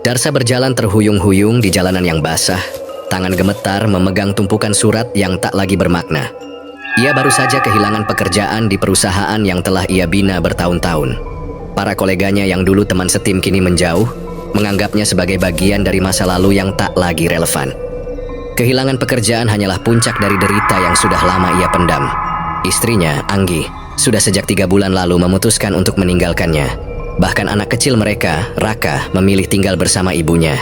Darsa berjalan terhuyung-huyung di jalanan yang basah. Tangan gemetar memegang tumpukan surat yang tak lagi bermakna. Ia baru saja kehilangan pekerjaan di perusahaan yang telah ia bina bertahun-tahun. Para koleganya yang dulu teman setim kini menjauh, menganggapnya sebagai bagian dari masa lalu yang tak lagi relevan. Kehilangan pekerjaan hanyalah puncak dari derita yang sudah lama ia pendam. Istrinya, Anggi, sudah sejak 3 bulan lalu memutuskan untuk meninggalkannya. Bahkan anak kecil mereka, Raka, memilih tinggal bersama ibunya.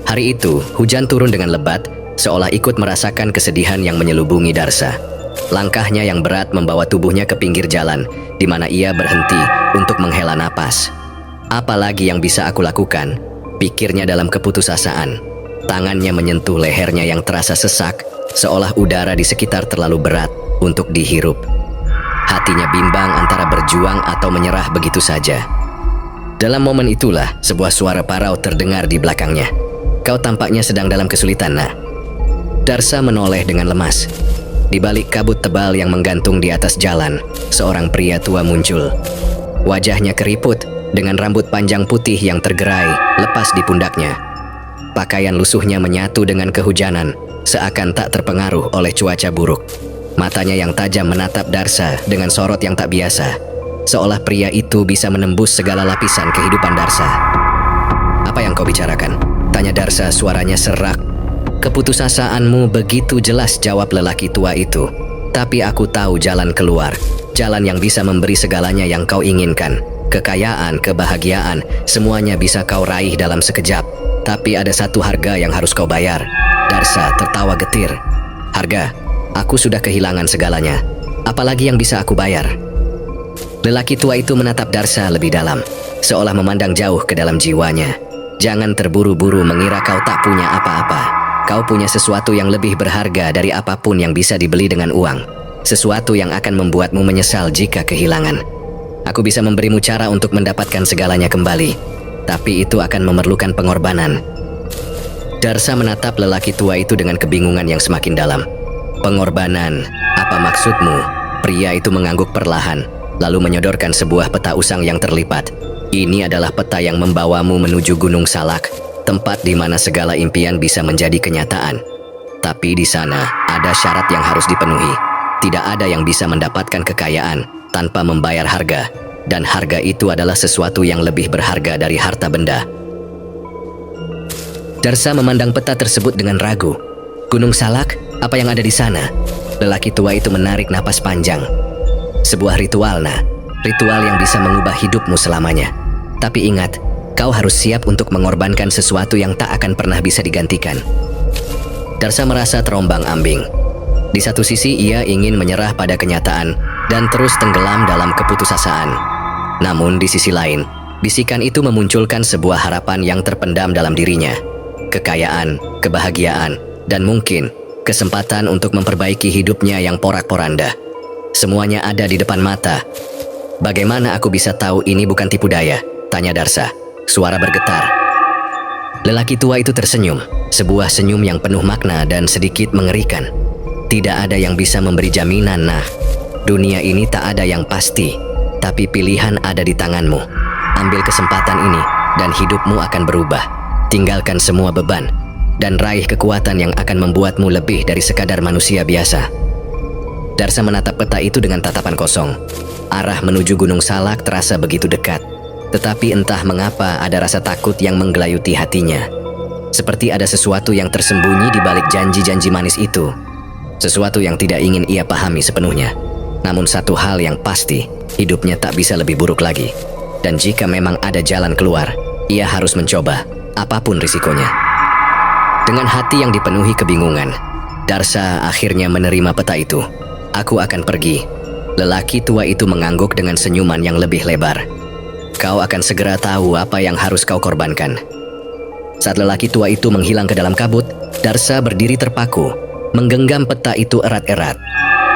Hari itu, hujan turun dengan lebat, seolah ikut merasakan kesedihan yang menyelubungi Darsa. Langkahnya yang berat membawa tubuhnya ke pinggir jalan, di mana ia berhenti untuk menghela napas. Apalagi yang bisa aku lakukan? Pikirnya dalam keputusasaan. Tangannya menyentuh lehernya yang terasa sesak, seolah udara di sekitar terlalu berat untuk dihirup. Hatinya bimbang antara berjuang atau menyerah begitu saja. Dalam momen itulah, sebuah suara parau terdengar di belakangnya. Kau tampaknya sedang dalam kesulitan, nak. Darsa menoleh dengan lemas. Di balik kabut tebal yang menggantung di atas jalan, seorang pria tua muncul. Wajahnya keriput, dengan rambut panjang putih yang tergerai, lepas di pundaknya. Pakaian lusuhnya menyatu dengan kehujanan, seakan tak terpengaruh oleh cuaca buruk. Matanya yang tajam menatap Darsa dengan sorot yang tak biasa, seolah pria itu bisa menembus segala lapisan kehidupan Darsa. Apa yang kau bicarakan? Tanya Darsa, suaranya serak. Keputusasaanmu begitu jelas, jawab lelaki tua itu. Tapi aku tahu jalan keluar, jalan yang bisa memberi segalanya yang kau inginkan. Kekayaan, kebahagiaan, semuanya bisa kau raih dalam sekejap. Tapi ada satu harga yang harus kau bayar. Darsa tertawa getir. Harga? Aku sudah kehilangan segalanya. Apalagi yang bisa aku bayar? Lelaki tua itu menatap Darsa lebih dalam, seolah memandang jauh ke dalam jiwanya. Jangan terburu-buru mengira kau tak punya apa-apa. Kau punya sesuatu yang lebih berharga dari apapun yang bisa dibeli dengan uang. Sesuatu yang akan membuatmu menyesal jika kehilangan. Aku bisa memberimu cara untuk mendapatkan segalanya kembali, tapi itu akan memerlukan pengorbanan. Darsa menatap lelaki tua itu dengan kebingungan yang semakin dalam. Pengorbanan, apa maksudmu? Pria itu mengangguk perlahan, lalu menyodorkan sebuah peta usang yang terlipat. Ini adalah peta yang membawamu menuju Gunung Salak, tempat di mana segala impian bisa menjadi kenyataan. Tapi di sana ada syarat yang harus dipenuhi. Tidak ada yang bisa mendapatkan kekayaan tanpa membayar harga, dan harga itu adalah sesuatu yang lebih berharga dari harta benda. Darsa memandang peta tersebut dengan ragu. Gunung Salak? Apa yang ada di sana? Lelaki tua itu menarik napas panjang. Sebuah ritual, nah. Ritual yang bisa mengubah hidupmu selamanya. Tapi ingat, kau harus siap untuk mengorbankan sesuatu yang tak akan pernah bisa digantikan. Darsa merasa terombang-ambing. Di satu sisi ia ingin menyerah pada kenyataan dan terus tenggelam dalam keputusasaan. Namun di sisi lain, bisikan itu memunculkan sebuah harapan yang terpendam dalam dirinya. Kekayaan, kebahagiaan, dan mungkin kesempatan untuk memperbaiki hidupnya yang porak-poranda. Semuanya ada di depan mata. Bagaimana aku bisa tahu ini bukan tipu daya? Tanya Darsa. Suara bergetar. Lelaki tua itu tersenyum. Sebuah senyum yang penuh makna dan sedikit mengerikan. Tidak ada yang bisa memberi jaminan, nah. Dunia ini tak ada yang pasti. Tapi pilihan ada di tanganmu. Ambil kesempatan ini dan hidupmu akan berubah. Tinggalkan semua beban dan raih kekuatan yang akan membuatmu lebih dari sekadar manusia biasa. Darsa menatap peta itu dengan tatapan kosong. Arah menuju Gunung Salak terasa begitu dekat. Tetapi entah mengapa ada rasa takut yang menggelayuti hatinya. Seperti ada sesuatu yang tersembunyi di balik janji-janji manis itu. Sesuatu yang tidak ingin ia pahami sepenuhnya. Namun satu hal yang pasti, hidupnya tak bisa lebih buruk lagi. Dan jika memang ada jalan keluar, ia harus mencoba, apapun risikonya. Dengan hati yang dipenuhi kebingungan, Darsa akhirnya menerima peta itu. Aku akan pergi. Lelaki tua itu mengangguk dengan senyuman yang lebih lebar. Kau akan segera tahu apa yang harus kau korbankan. Saat lelaki tua itu menghilang ke dalam kabut, Darsa berdiri terpaku, menggenggam peta itu erat-erat.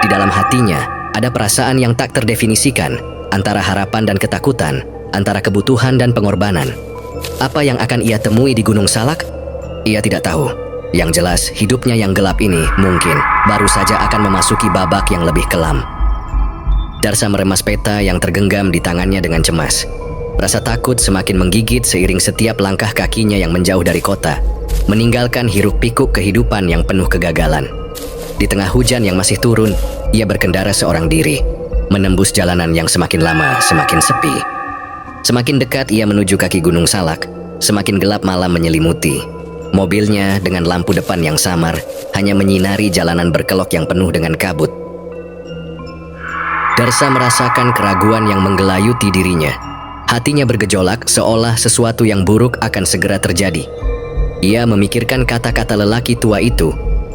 Di dalam hatinya, ada perasaan yang tak terdefinisikan, antara harapan dan ketakutan, antara kebutuhan dan pengorbanan. Apa yang akan ia temui di Gunung Salak? Ia tidak tahu. Yang jelas, hidupnya yang gelap ini mungkin baru saja akan memasuki babak yang lebih kelam. Darsa meremas peta yang tergenggam di tangannya dengan cemas. Rasa takut semakin menggigit seiring setiap langkah kakinya yang menjauh dari kota, meninggalkan hiruk-pikuk kehidupan yang penuh kegagalan. Di tengah hujan yang masih turun, ia berkendara seorang diri, menembus jalanan yang semakin lama semakin sepi. Semakin dekat ia menuju kaki Gunung Salak, semakin gelap malam menyelimuti. Mobilnya dengan lampu depan yang samar hanya menyinari jalanan berkelok yang penuh dengan kabut. Darsa merasakan keraguan yang menggelayuti dirinya. Hatinya bergejolak seolah sesuatu yang buruk akan segera terjadi. Ia memikirkan kata-kata lelaki tua itu,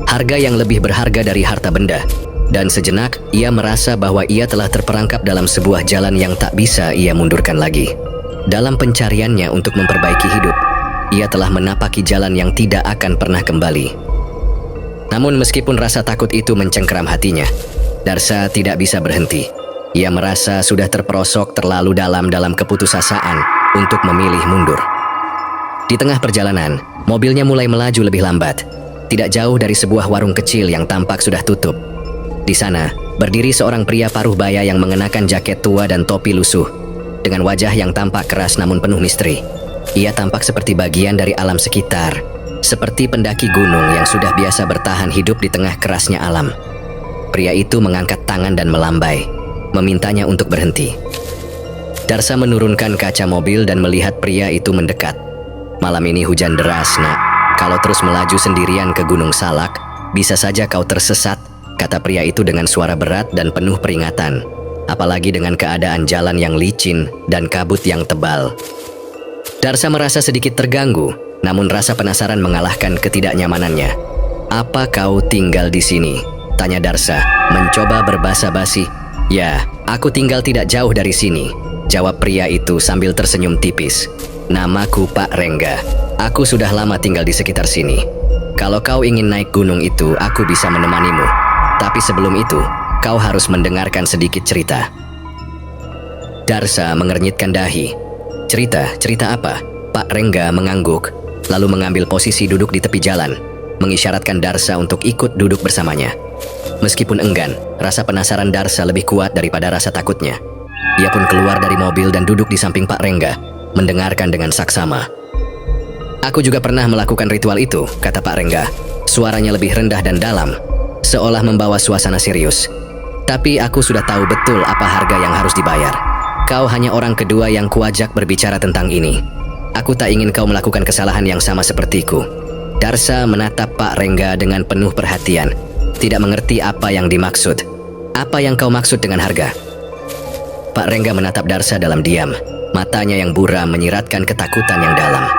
harga yang lebih berharga dari harta benda. Dan sejenak, ia merasa bahwa ia telah terperangkap dalam sebuah jalan yang tak bisa ia mundurkan lagi. Dalam pencariannya untuk memperbaiki hidup, ia telah menapaki jalan yang tidak akan pernah kembali. Namun meskipun rasa takut itu mencengkeram hatinya, Darsa tidak bisa berhenti. Ia merasa sudah terperosok terlalu dalam keputusasaan untuk memilih mundur. Di tengah perjalanan, mobilnya mulai melaju lebih lambat. Tidak jauh dari sebuah warung kecil yang tampak sudah tutup. Di sana, berdiri seorang pria paruh baya yang mengenakan jaket tua dan topi lusuh, dengan wajah yang tampak keras namun penuh misteri. Ia tampak seperti bagian dari alam sekitar, seperti pendaki gunung yang sudah biasa bertahan hidup di tengah kerasnya alam. Pria itu mengangkat tangan dan melambai, memintanya untuk berhenti. Darsa menurunkan kaca mobil dan melihat pria itu mendekat. Malam ini hujan deras, nak. Kalau terus melaju sendirian ke Gunung Salak, bisa saja kau tersesat, kata pria itu dengan suara berat dan penuh peringatan. Apalagi dengan keadaan jalan yang licin dan kabut yang tebal. Darsa merasa sedikit terganggu, namun rasa penasaran mengalahkan ketidaknyamanannya. Apa kau tinggal di sini? Tanya Darsa, mencoba berbasa-basi. Ya, aku tinggal tidak jauh dari sini, jawab pria itu sambil tersenyum tipis. Namaku Pak Rengga. Aku sudah lama tinggal di sekitar sini. Kalau kau ingin naik gunung itu, aku bisa menemanimu. Tapi sebelum itu, kau harus mendengarkan sedikit cerita. Darsa mengernyitkan dahi. Cerita apa? Pak Rengga mengangguk, lalu mengambil posisi duduk di tepi jalan, mengisyaratkan Darsa untuk ikut duduk bersamanya. Meskipun enggan, rasa penasaran Darsa lebih kuat daripada rasa takutnya. Ia pun keluar dari mobil dan duduk di samping Pak Rengga, mendengarkan dengan saksama. Aku juga pernah melakukan ritual itu, kata Pak Rengga. Suaranya lebih rendah dan dalam, seolah membawa suasana serius. Tapi aku sudah tahu betul apa harga yang harus dibayar. Kau hanya orang kedua yang kuajak berbicara tentang ini. Aku tak ingin kau melakukan kesalahan yang sama sepertiku. Darsa menatap Pak Rengga dengan penuh perhatian. Tidak mengerti apa yang dimaksud. Apa yang kau maksud dengan harga? Pak Rengga menatap Darsa dalam diam. Matanya yang buram menyiratkan ketakutan yang dalam.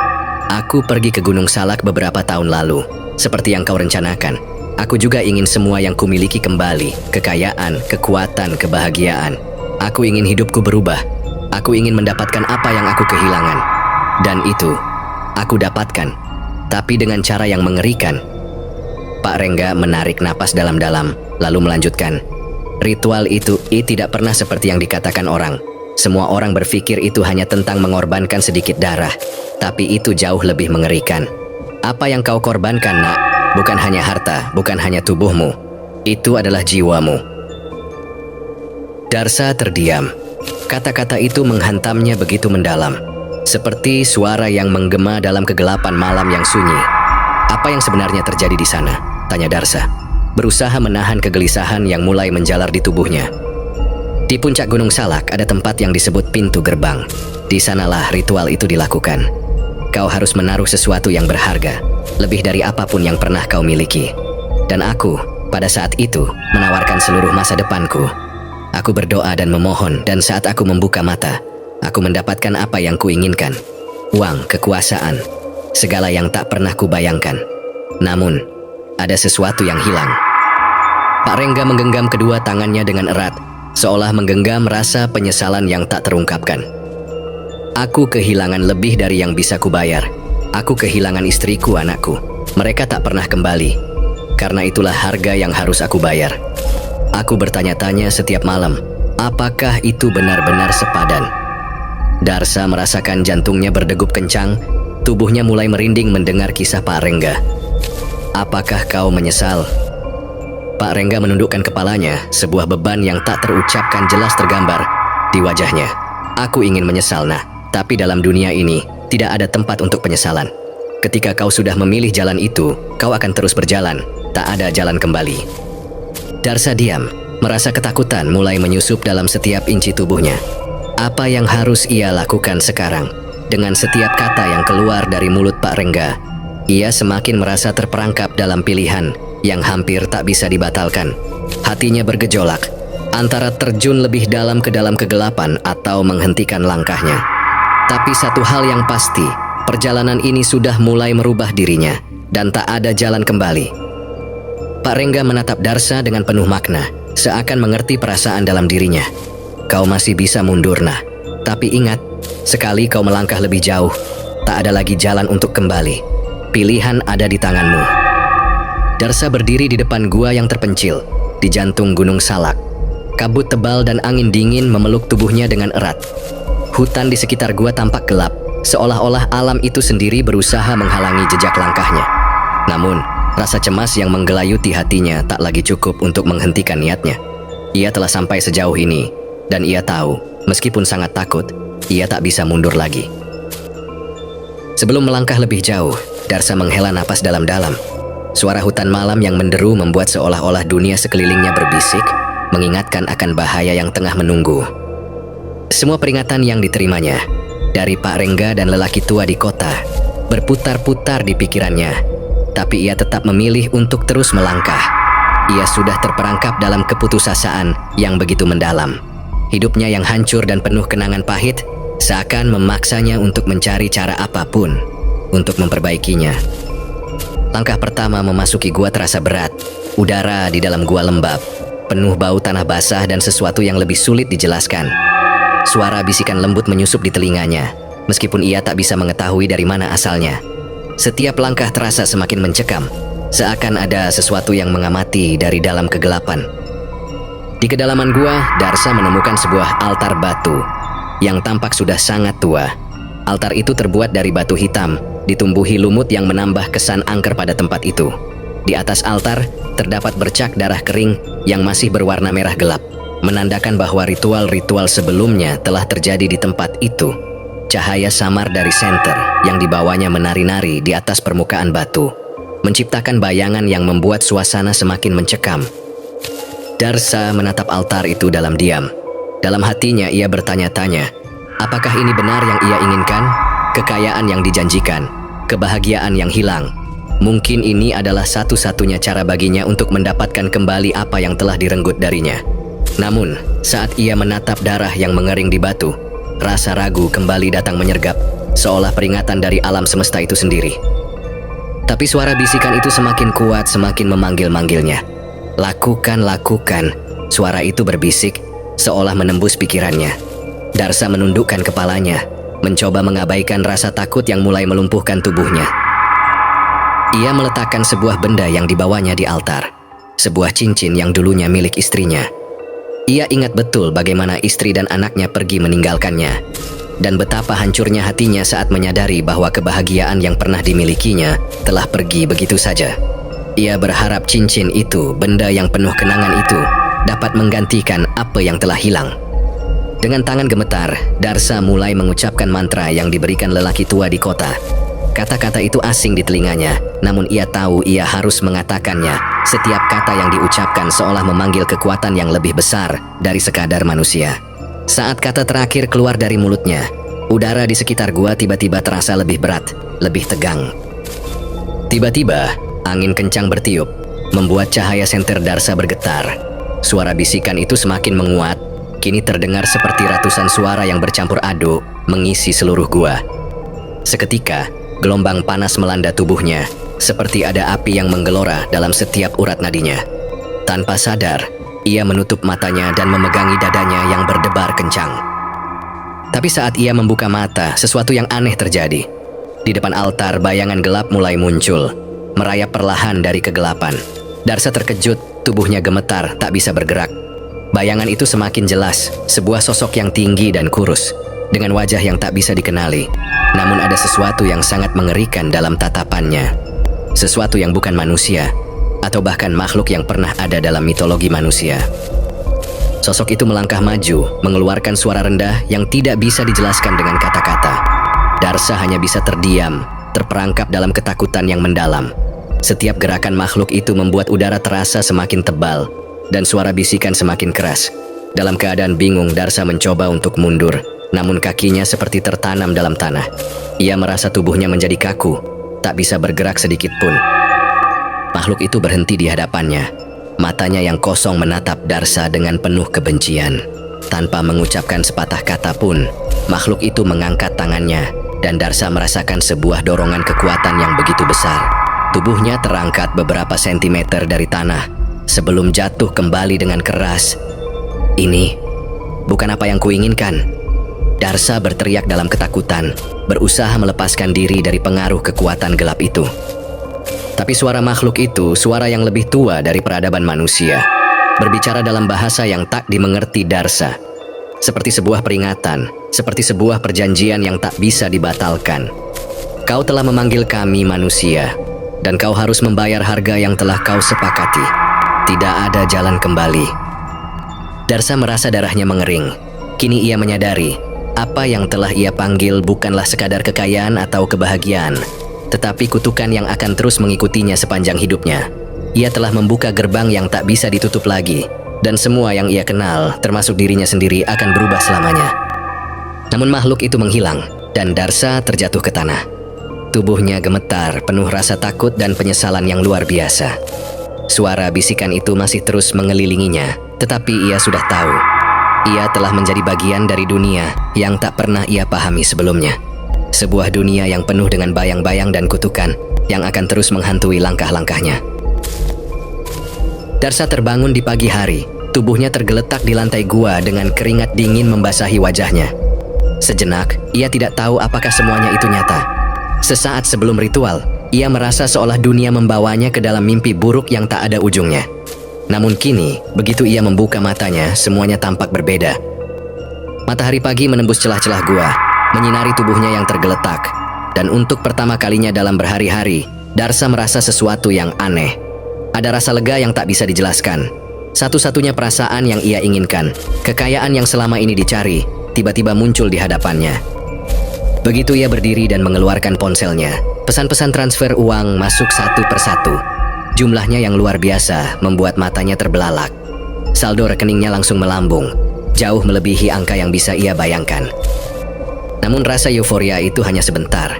Aku pergi ke Gunung Salak beberapa tahun lalu. Seperti yang kau rencanakan. Aku juga ingin semua yang kumiliki kembali. Kekayaan, kekuatan, kebahagiaan. Aku ingin hidupku berubah. Aku ingin mendapatkan apa yang aku kehilangan. Dan itu, aku dapatkan. Tapi dengan cara yang mengerikan. Pak Rengga menarik napas dalam-dalam, lalu melanjutkan. Ritual itu tidak pernah seperti yang dikatakan orang. Semua orang berpikir itu hanya tentang mengorbankan sedikit darah. Tapi itu jauh lebih mengerikan. Apa yang kau korbankan, nak, bukan hanya harta, bukan hanya tubuhmu. Itu adalah jiwamu. Darsa terdiam. Kata-kata itu menghantamnya begitu mendalam. Seperti suara yang menggema dalam kegelapan malam yang sunyi. Apa yang sebenarnya terjadi di sana? Tanya Darsa, berusaha menahan kegelisahan yang mulai menjalar di tubuhnya. Di puncak Gunung Salak ada tempat yang disebut pintu gerbang. Di sanalah ritual itu dilakukan. Kau harus menaruh sesuatu yang berharga, lebih dari apapun yang pernah kau miliki. Dan aku, pada saat itu, menawarkan seluruh masa depanku. Aku berdoa dan memohon, dan saat aku membuka mata, aku mendapatkan apa yang kuinginkan. Uang, kekuasaan, segala yang tak pernah kubayangkan. Namun, ada sesuatu yang hilang. Pak Rengga menggenggam kedua tangannya dengan erat, seolah menggenggam rasa penyesalan yang tak terungkapkan. Aku kehilangan lebih dari yang bisa kubayar. Aku kehilangan istriku, anakku. Mereka tak pernah kembali. Karena itulah harga yang harus aku bayar. Aku bertanya-tanya setiap malam, apakah itu benar-benar sepadan? Darsa merasakan jantungnya berdegup kencang, tubuhnya mulai merinding mendengar kisah Pak Rengga. Apakah kau menyesal? Pak Rengga menundukkan kepalanya, sebuah beban yang tak terucapkan jelas tergambar di wajahnya. Aku ingin menyesal, nah. Tapi dalam dunia ini, tidak ada tempat untuk penyesalan. Ketika kau sudah memilih jalan itu, kau akan terus berjalan, tak ada jalan kembali. Darsa diam, merasa ketakutan mulai menyusup dalam setiap inci tubuhnya. Apa yang harus ia lakukan sekarang? Dengan setiap kata yang keluar dari mulut Pak Rengga, ia semakin merasa terperangkap dalam pilihan yang hampir tak bisa dibatalkan. Hatinya bergejolak, antara terjun lebih dalam ke dalam kegelapan atau menghentikan langkahnya. Tapi satu hal yang pasti, perjalanan ini sudah mulai merubah dirinya dan tak ada jalan kembali. Pak Rengga menatap Darsa dengan penuh makna, seakan mengerti perasaan dalam dirinya. Kau masih bisa mundur, nah. Tapi ingat, sekali kau melangkah lebih jauh, tak ada lagi jalan untuk kembali. Pilihan ada di tanganmu. Darsa berdiri di depan gua yang terpencil, di jantung Gunung Salak. Kabut tebal dan angin dingin memeluk tubuhnya dengan erat. Hutan di sekitar gua tampak gelap, seolah-olah alam itu sendiri berusaha menghalangi jejak langkahnya. Namun, rasa cemas yang menggelayuti hatinya tak lagi cukup untuk menghentikan niatnya. Ia telah sampai sejauh ini, dan ia tahu, meskipun sangat takut, ia tak bisa mundur lagi. Sebelum melangkah lebih jauh, Darsa menghela napas dalam-dalam. Suara hutan malam yang menderu membuat seolah-olah dunia sekelilingnya berbisik, mengingatkan akan bahaya yang tengah menunggu. Semua peringatan yang diterimanya dari Pak Rengga dan lelaki tua di kota berputar-putar di pikirannya, tapi ia tetap memilih untuk terus melangkah. Ia sudah terperangkap dalam keputusasaan yang begitu mendalam. Hidupnya yang hancur dan penuh kenangan pahit seakan memaksanya untuk mencari cara apapun untuk memperbaikinya. Langkah pertama memasuki gua terasa berat. Udara di dalam gua lembab, penuh bau tanah basah dan sesuatu yang lebih sulit dijelaskan. Suara bisikan lembut menyusup di telinganya, meskipun ia tak bisa mengetahui dari mana asalnya. Setiap langkah terasa semakin mencekam, seakan ada sesuatu yang mengamati dari dalam kegelapan. Di kedalaman gua, Darsa menemukan sebuah altar batu yang tampak sudah sangat tua. Altar itu terbuat dari batu hitam, ditumbuhi lumut yang menambah kesan angker pada tempat itu. Di atas altar, terdapat bercak darah kering yang masih berwarna merah gelap, menandakan bahwa ritual-ritual sebelumnya telah terjadi di tempat itu. Cahaya samar dari senter yang dibawanya menari-nari di atas permukaan batu, menciptakan bayangan yang membuat suasana semakin mencekam. Darsa menatap altar itu dalam diam. Dalam hatinya ia bertanya-tanya, apakah ini benar yang ia inginkan? Kekayaan yang dijanjikan, kebahagiaan yang hilang. Mungkin ini adalah satu-satunya cara baginya untuk mendapatkan kembali apa yang telah direnggut darinya. Namun, saat ia menatap darah yang mengering di batu, rasa ragu kembali datang menyergap, seolah peringatan dari alam semesta itu sendiri. Tapi suara bisikan itu semakin kuat, semakin memanggil-manggilnya. Lakukan, lakukan. Suara itu berbisik, seolah menembus pikirannya. Darsa menundukkan kepalanya, mencoba mengabaikan rasa takut yang mulai melumpuhkan tubuhnya. Ia meletakkan sebuah benda yang dibawanya di altar, sebuah cincin yang dulunya milik istrinya. Ia ingat betul bagaimana istri dan anaknya pergi meninggalkannya, dan betapa hancurnya hatinya saat menyadari bahwa kebahagiaan yang pernah dimilikinya telah pergi begitu saja. Ia berharap cincin itu, benda yang penuh kenangan itu, dapat menggantikan apa yang telah hilang. Dengan tangan gemetar, Darsa mulai mengucapkan mantra yang diberikan lelaki tua di kota. Kata-kata itu asing di telinganya, namun ia tahu ia harus mengatakannya. Setiap kata yang diucapkan seolah memanggil kekuatan yang lebih besar dari sekadar manusia. Saat kata terakhir keluar dari mulutnya, udara di sekitar gua tiba-tiba terasa lebih berat, lebih tegang. Tiba-tiba, angin kencang bertiup, membuat cahaya senter Darsa bergetar. Suara bisikan itu semakin menguat, kini terdengar seperti ratusan suara yang bercampur aduk, mengisi seluruh gua. Seketika, gelombang panas melanda tubuhnya, seperti ada api yang menggelora dalam setiap urat nadinya. Tanpa sadar, ia menutup matanya dan memegangi dadanya yang berdebar kencang. Tapi saat ia membuka mata, sesuatu yang aneh terjadi. Di depan altar, bayangan gelap mulai muncul, merayap perlahan dari kegelapan. Darsa terkejut, tubuhnya gemetar, tak bisa bergerak. Bayangan itu semakin jelas, sebuah sosok yang tinggi dan kurus, dengan wajah yang tak bisa dikenali. Namun ada sesuatu yang sangat mengerikan dalam tatapannya. Sesuatu yang bukan manusia, atau bahkan makhluk yang pernah ada dalam mitologi manusia. Sosok itu melangkah maju, mengeluarkan suara rendah yang tidak bisa dijelaskan dengan kata-kata. Darsa hanya bisa terdiam, terperangkap dalam ketakutan yang mendalam. Setiap gerakan makhluk itu membuat udara terasa semakin tebal, dan suara bisikan semakin keras. Dalam keadaan bingung, Darsa mencoba untuk mundur, namun kakinya seperti tertanam dalam tanah. Ia merasa tubuhnya menjadi kaku, tak bisa bergerak sedikit pun. Makhluk itu berhenti di hadapannya. Matanya yang kosong menatap Darsa dengan penuh kebencian. Tanpa mengucapkan sepatah kata pun, makhluk itu mengangkat tangannya, dan Darsa merasakan sebuah dorongan kekuatan yang begitu besar. Tubuhnya terangkat beberapa sentimeter dari tanah, sebelum jatuh kembali dengan keras. Ini bukan apa yang kuinginkan. Darsa berteriak dalam ketakutan, berusaha melepaskan diri dari pengaruh kekuatan gelap itu. Tapi suara makhluk itu, suara yang lebih tua dari peradaban manusia, berbicara dalam bahasa yang tak dimengerti Darsa. Seperti sebuah peringatan, seperti sebuah perjanjian yang tak bisa dibatalkan. Kau telah memanggil kami manusia, dan kau harus membayar harga yang telah kau sepakati. Tidak ada jalan kembali. Darsa merasa darahnya mengering. Kini ia menyadari, apa yang telah ia panggil bukanlah sekadar kekayaan atau kebahagiaan, tetapi kutukan yang akan terus mengikutinya sepanjang hidupnya. Ia telah membuka gerbang yang tak bisa ditutup lagi, dan semua yang ia kenal, termasuk dirinya sendiri, akan berubah selamanya. Namun makhluk itu menghilang, dan Darsa terjatuh ke tanah. Tubuhnya gemetar, penuh rasa takut dan penyesalan yang luar biasa. Suara bisikan itu masih terus mengelilinginya, tetapi ia sudah tahu. Ia telah menjadi bagian dari dunia yang tak pernah ia pahami sebelumnya. Sebuah dunia yang penuh dengan bayang-bayang dan kutukan yang akan terus menghantui langkah-langkahnya. Darsa terbangun di pagi hari. Tubuhnya tergeletak di lantai gua dengan keringat dingin membasahi wajahnya. Sejenak, ia tidak tahu apakah semuanya itu nyata. Sesaat sebelum ritual, ia merasa seolah dunia membawanya ke dalam mimpi buruk yang tak ada ujungnya. Namun kini, begitu ia membuka matanya, semuanya tampak berbeda. Matahari pagi menembus celah-celah gua, menyinari tubuhnya yang tergeletak. Dan untuk pertama kalinya dalam berhari-hari, Darsa merasa sesuatu yang aneh. Ada rasa lega yang tak bisa dijelaskan. Satu-satunya perasaan yang ia inginkan, kekayaan yang selama ini dicari, tiba-tiba muncul di hadapannya. Begitu ia berdiri dan mengeluarkan ponselnya, pesan-pesan transfer uang masuk satu persatu. Jumlahnya yang luar biasa membuat matanya terbelalak. Saldo rekeningnya langsung melambung, jauh melebihi angka yang bisa ia bayangkan. Namun rasa euforia itu hanya sebentar.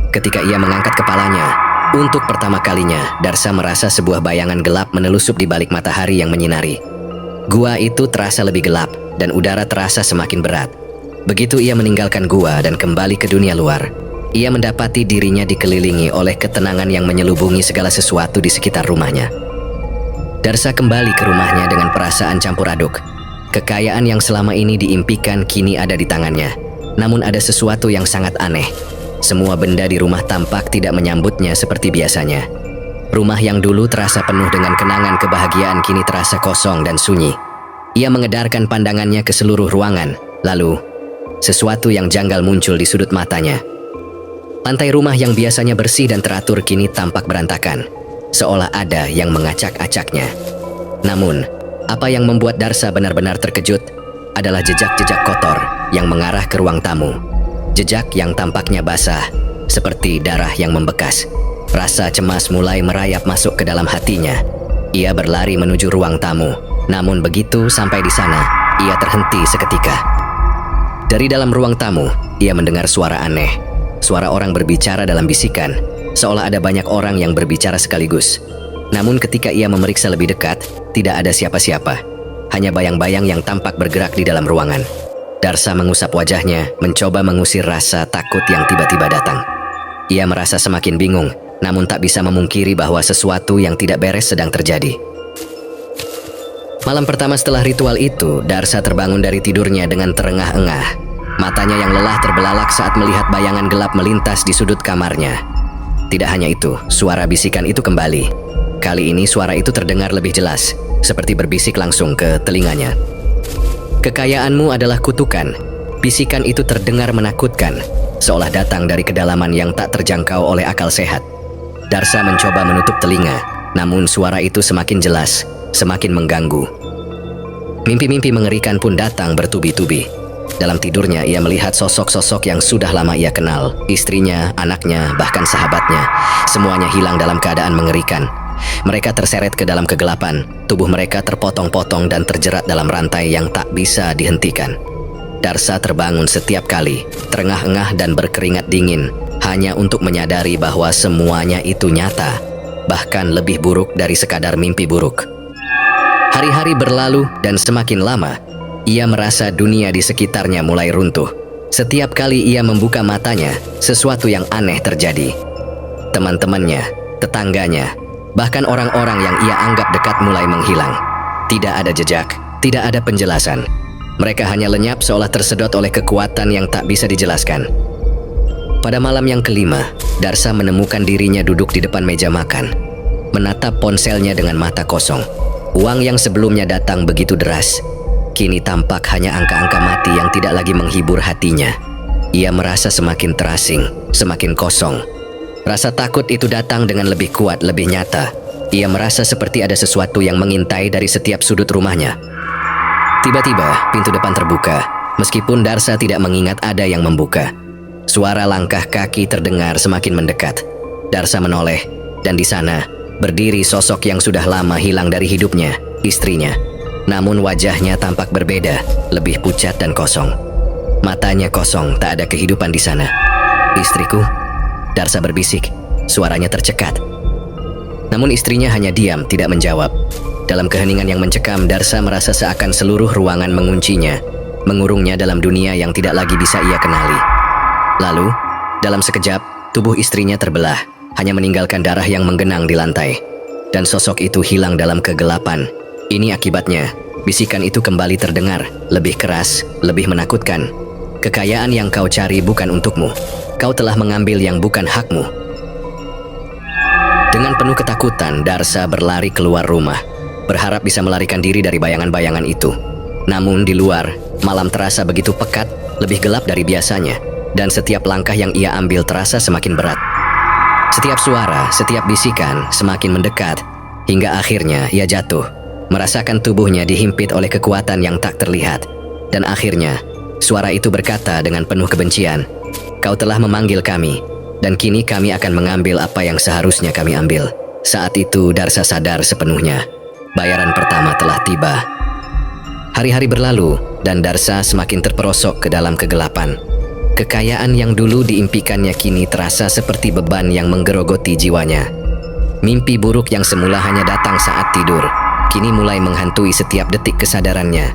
Ketika ia mengangkat kepalanya, untuk pertama kalinya Darsa merasa sebuah bayangan gelap menelusup di balik matahari yang menyinari. Gua itu terasa lebih gelap dan udara terasa semakin berat. Begitu ia meninggalkan gua dan kembali ke dunia luar, ia mendapati dirinya dikelilingi oleh ketenangan yang menyelubungi segala sesuatu di sekitar rumahnya. Darsa kembali ke rumahnya dengan perasaan campur aduk. Kekayaan yang selama ini diimpikan kini ada di tangannya. Namun ada sesuatu yang sangat aneh. Semua benda di rumah tampak tidak menyambutnya seperti biasanya. Rumah yang dulu terasa penuh dengan kenangan kebahagiaan kini terasa kosong dan sunyi. Ia mengedarkan pandangannya ke seluruh ruangan. Lalu, sesuatu yang janggal muncul di sudut matanya. Lantai rumah yang biasanya bersih dan teratur kini tampak berantakan, seolah ada yang mengacak-acaknya. Namun, apa yang membuat Darsa benar-benar terkejut adalah jejak-jejak kotor yang mengarah ke ruang tamu. Jejak yang tampaknya basah, seperti darah yang membekas. Rasa cemas mulai merayap masuk ke dalam hatinya. Ia berlari menuju ruang tamu, namun begitu sampai di sana, ia terhenti seketika. Dari dalam ruang tamu, ia mendengar suara aneh. Suara orang berbicara dalam bisikan, seolah ada banyak orang yang berbicara sekaligus. Namun ketika ia memeriksa lebih dekat, tidak ada siapa-siapa. Hanya bayang-bayang yang tampak bergerak di dalam ruangan. Darsa mengusap wajahnya, mencoba mengusir rasa takut yang tiba-tiba datang. Ia merasa semakin bingung, namun tak bisa memungkiri bahwa sesuatu yang tidak beres sedang terjadi. Malam pertama setelah ritual itu, Darsa terbangun dari tidurnya dengan terengah-engah. Matanya yang lelah terbelalak saat melihat bayangan gelap melintas di sudut kamarnya. Tidak hanya itu, suara bisikan itu kembali. Kali ini suara itu terdengar lebih jelas, seperti berbisik langsung ke telinganya. Kekayaanmu adalah kutukan. Bisikan itu terdengar menakutkan, seolah datang dari kedalaman yang tak terjangkau oleh akal sehat. Darsa mencoba menutup telinga, namun suara itu semakin jelas, semakin mengganggu. Mimpi-mimpi mengerikan pun datang bertubi-tubi. Dalam tidurnya ia melihat sosok-sosok yang sudah lama ia kenal. Istrinya, anaknya, bahkan sahabatnya. Semuanya hilang dalam keadaan mengerikan. Mereka terseret ke dalam kegelapan. Tubuh mereka terpotong-potong dan terjerat dalam rantai yang tak bisa dihentikan. Darsa terbangun setiap kali, terengah-engah dan berkeringat dingin, hanya untuk menyadari bahwa semuanya itu nyata, bahkan lebih buruk dari sekadar mimpi buruk. Hari-hari berlalu dan semakin lama, ia merasa dunia di sekitarnya mulai runtuh. Setiap kali ia membuka matanya, sesuatu yang aneh terjadi. Teman-temannya, tetangganya, bahkan orang-orang yang ia anggap dekat mulai menghilang. Tidak ada jejak, tidak ada penjelasan. Mereka hanya lenyap seolah tersedot oleh kekuatan yang tak bisa dijelaskan. Pada malam yang kelima, Darsa menemukan dirinya duduk di depan meja makan, menatap ponselnya dengan mata kosong. Uang yang sebelumnya datang begitu deras, kini tampak hanya angka-angka mati yang tidak lagi menghibur hatinya. Ia merasa semakin terasing, semakin kosong. Rasa takut itu datang dengan lebih kuat, lebih nyata. Ia merasa seperti ada sesuatu yang mengintai dari setiap sudut rumahnya. Tiba-tiba, pintu depan terbuka, meskipun Darsa tidak mengingat ada yang membuka. Suara langkah kaki terdengar semakin mendekat. Darsa menoleh, dan di sana, berdiri sosok yang sudah lama hilang dari hidupnya, istrinya. Namun wajahnya tampak berbeda, lebih pucat dan kosong. Matanya kosong, tak ada kehidupan di sana. "Istriku?" Darsa berbisik, suaranya tercekat. Namun istrinya hanya diam, tidak menjawab. Dalam keheningan yang mencekam, Darsa merasa seakan seluruh ruangan menguncinya, mengurungnya dalam dunia yang tidak lagi bisa ia kenali. Lalu, dalam sekejap, tubuh istrinya terbelah, hanya meninggalkan darah yang menggenang di lantai. Dan sosok itu hilang dalam kegelapan. Ini akibatnya, bisikan itu kembali terdengar, lebih keras, lebih menakutkan. "Kekayaan yang kau cari bukan untukmu. Kau telah mengambil yang bukan hakmu." Dengan penuh ketakutan, Darsa berlari keluar rumah, berharap bisa melarikan diri dari bayangan-bayangan itu. Namun di luar, malam terasa begitu pekat, lebih gelap dari biasanya, dan setiap langkah yang ia ambil terasa semakin berat. Setiap suara, setiap bisikan semakin mendekat, hingga akhirnya ia jatuh, merasakan tubuhnya dihimpit oleh kekuatan yang tak terlihat. Dan akhirnya, suara itu berkata dengan penuh kebencian, "Kau telah memanggil kami, dan kini kami akan mengambil apa yang seharusnya kami ambil." Saat itu Darsa sadar sepenuhnya. Bayaran pertama telah tiba. Hari-hari berlalu, dan Darsa semakin terperosok ke dalam kegelapan. Kekayaan yang dulu diimpikannya kini terasa seperti beban yang menggerogoti jiwanya. Mimpi buruk yang semula hanya datang saat tidur, kini mulai menghantui setiap detik kesadarannya.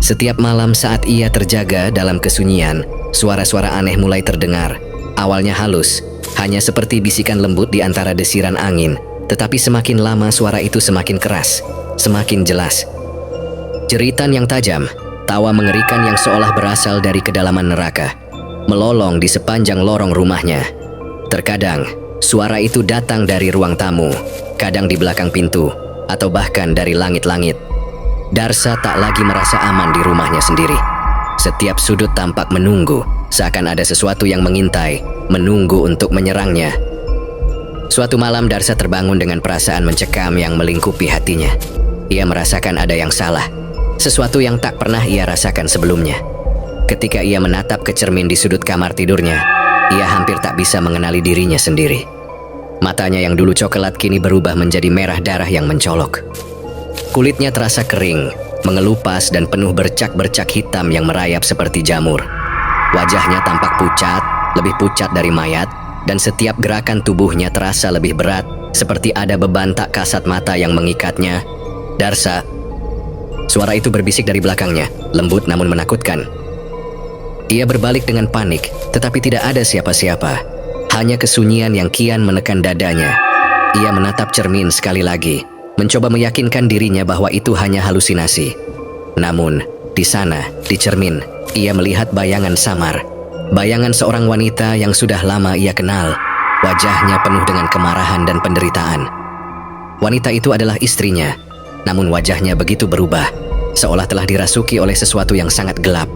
Setiap malam saat ia terjaga dalam kesunyian, suara-suara aneh mulai terdengar. Awalnya halus, hanya seperti bisikan lembut di antara desiran angin. Tetapi semakin lama suara itu semakin keras, semakin jelas. Jeritan yang tajam, tawa mengerikan yang seolah berasal dari kedalaman neraka, melolong di sepanjang lorong rumahnya. Terkadang, suara itu datang dari ruang tamu, kadang di belakang pintu, atau bahkan dari langit-langit. Darsa tak lagi merasa aman di rumahnya sendiri. Setiap sudut tampak menunggu, seakan ada sesuatu yang mengintai, menunggu untuk menyerangnya. Suatu malam Darsa terbangun dengan perasaan mencekam yang melingkupi hatinya. Ia merasakan ada yang salah, sesuatu yang tak pernah ia rasakan sebelumnya. Ketika ia menatap ke cermin di sudut kamar tidurnya, ia hampir tak bisa mengenali dirinya sendiri. Matanya yang dulu coklat kini berubah menjadi merah darah yang mencolok. Kulitnya terasa kering, mengelupas dan penuh bercak-bercak hitam yang merayap seperti jamur. Wajahnya tampak pucat, lebih pucat dari mayat, dan setiap gerakan tubuhnya terasa lebih berat, seperti ada beban tak kasat mata yang mengikatnya. "Darsa!" Suara itu berbisik dari belakangnya, lembut namun menakutkan. Ia berbalik dengan panik, tetapi tidak ada siapa-siapa. Hanya kesunyian yang kian menekan dadanya. Ia menatap cermin sekali lagi, mencoba meyakinkan dirinya bahwa itu hanya halusinasi. Namun, di sana, di cermin, ia melihat bayangan samar. Bayangan seorang wanita yang sudah lama ia kenal. Wajahnya penuh dengan kemarahan dan penderitaan. Wanita itu adalah istrinya, namun wajahnya begitu berubah, seolah telah dirasuki oleh sesuatu yang sangat gelap.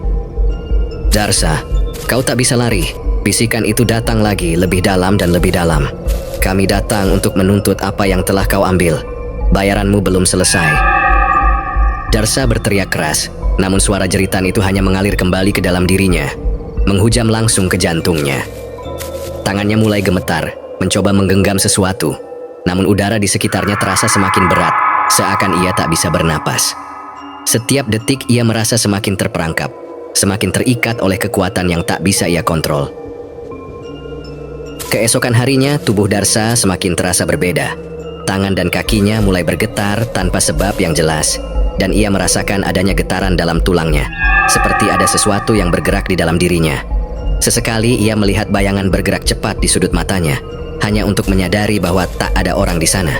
"Darsa, kau tak bisa lari." Bisikan itu datang lagi, lebih dalam dan lebih dalam. "Kami datang untuk menuntut apa yang telah kau ambil. Bayaranmu belum selesai." Darsa berteriak keras, namun suara jeritan itu hanya mengalir kembali ke dalam dirinya, menghujam langsung ke jantungnya. Tangannya mulai gemetar, mencoba menggenggam sesuatu, namun udara di sekitarnya terasa semakin berat, seakan ia tak bisa bernapas. Setiap detik ia merasa semakin terperangkap, semakin terikat oleh kekuatan yang tak bisa ia kontrol. Keesokan harinya, tubuh Darsa semakin terasa berbeda. Tangan dan kakinya mulai bergetar tanpa sebab yang jelas, dan ia merasakan adanya getaran dalam tulangnya, seperti ada sesuatu yang bergerak di dalam dirinya. Sesekali ia melihat bayangan bergerak cepat di sudut matanya, hanya untuk menyadari bahwa tak ada orang di sana.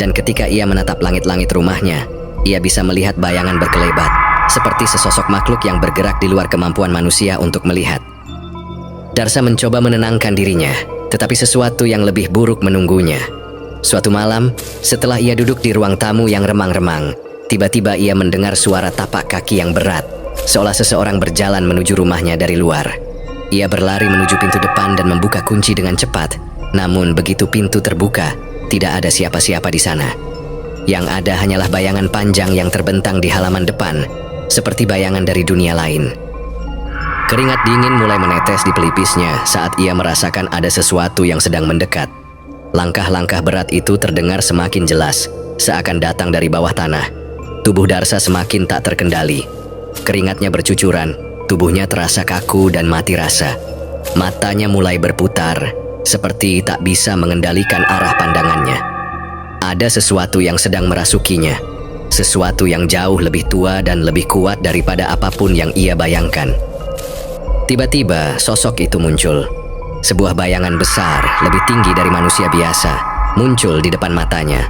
Dan ketika ia menatap langit-langit rumahnya, ia bisa melihat bayangan berkelebat, seperti sesosok makhluk yang bergerak di luar kemampuan manusia untuk melihat. Darsa mencoba menenangkan dirinya, tetapi sesuatu yang lebih buruk menunggunya. Suatu malam, setelah ia duduk di ruang tamu yang remang-remang, tiba-tiba ia mendengar suara tapak kaki yang berat, seolah seseorang berjalan menuju rumahnya dari luar. Ia berlari menuju pintu depan dan membuka kunci dengan cepat, namun begitu pintu terbuka, tidak ada siapa-siapa di sana. Yang ada hanyalah bayangan panjang yang terbentang di halaman depan, seperti bayangan dari dunia lain. Keringat dingin mulai menetes di pelipisnya saat ia merasakan ada sesuatu yang sedang mendekat. Langkah-langkah berat itu terdengar semakin jelas, seakan datang dari bawah tanah. Tubuh Darsa semakin tak terkendali. Keringatnya bercucuran, tubuhnya terasa kaku dan mati rasa. Matanya mulai berputar, seperti tak bisa mengendalikan arah pandangannya. Ada sesuatu yang sedang merasukinya, sesuatu yang jauh lebih tua dan lebih kuat daripada apapun yang ia bayangkan. Tiba-tiba sosok itu muncul. Sebuah bayangan besar, lebih tinggi dari manusia biasa, muncul di depan matanya.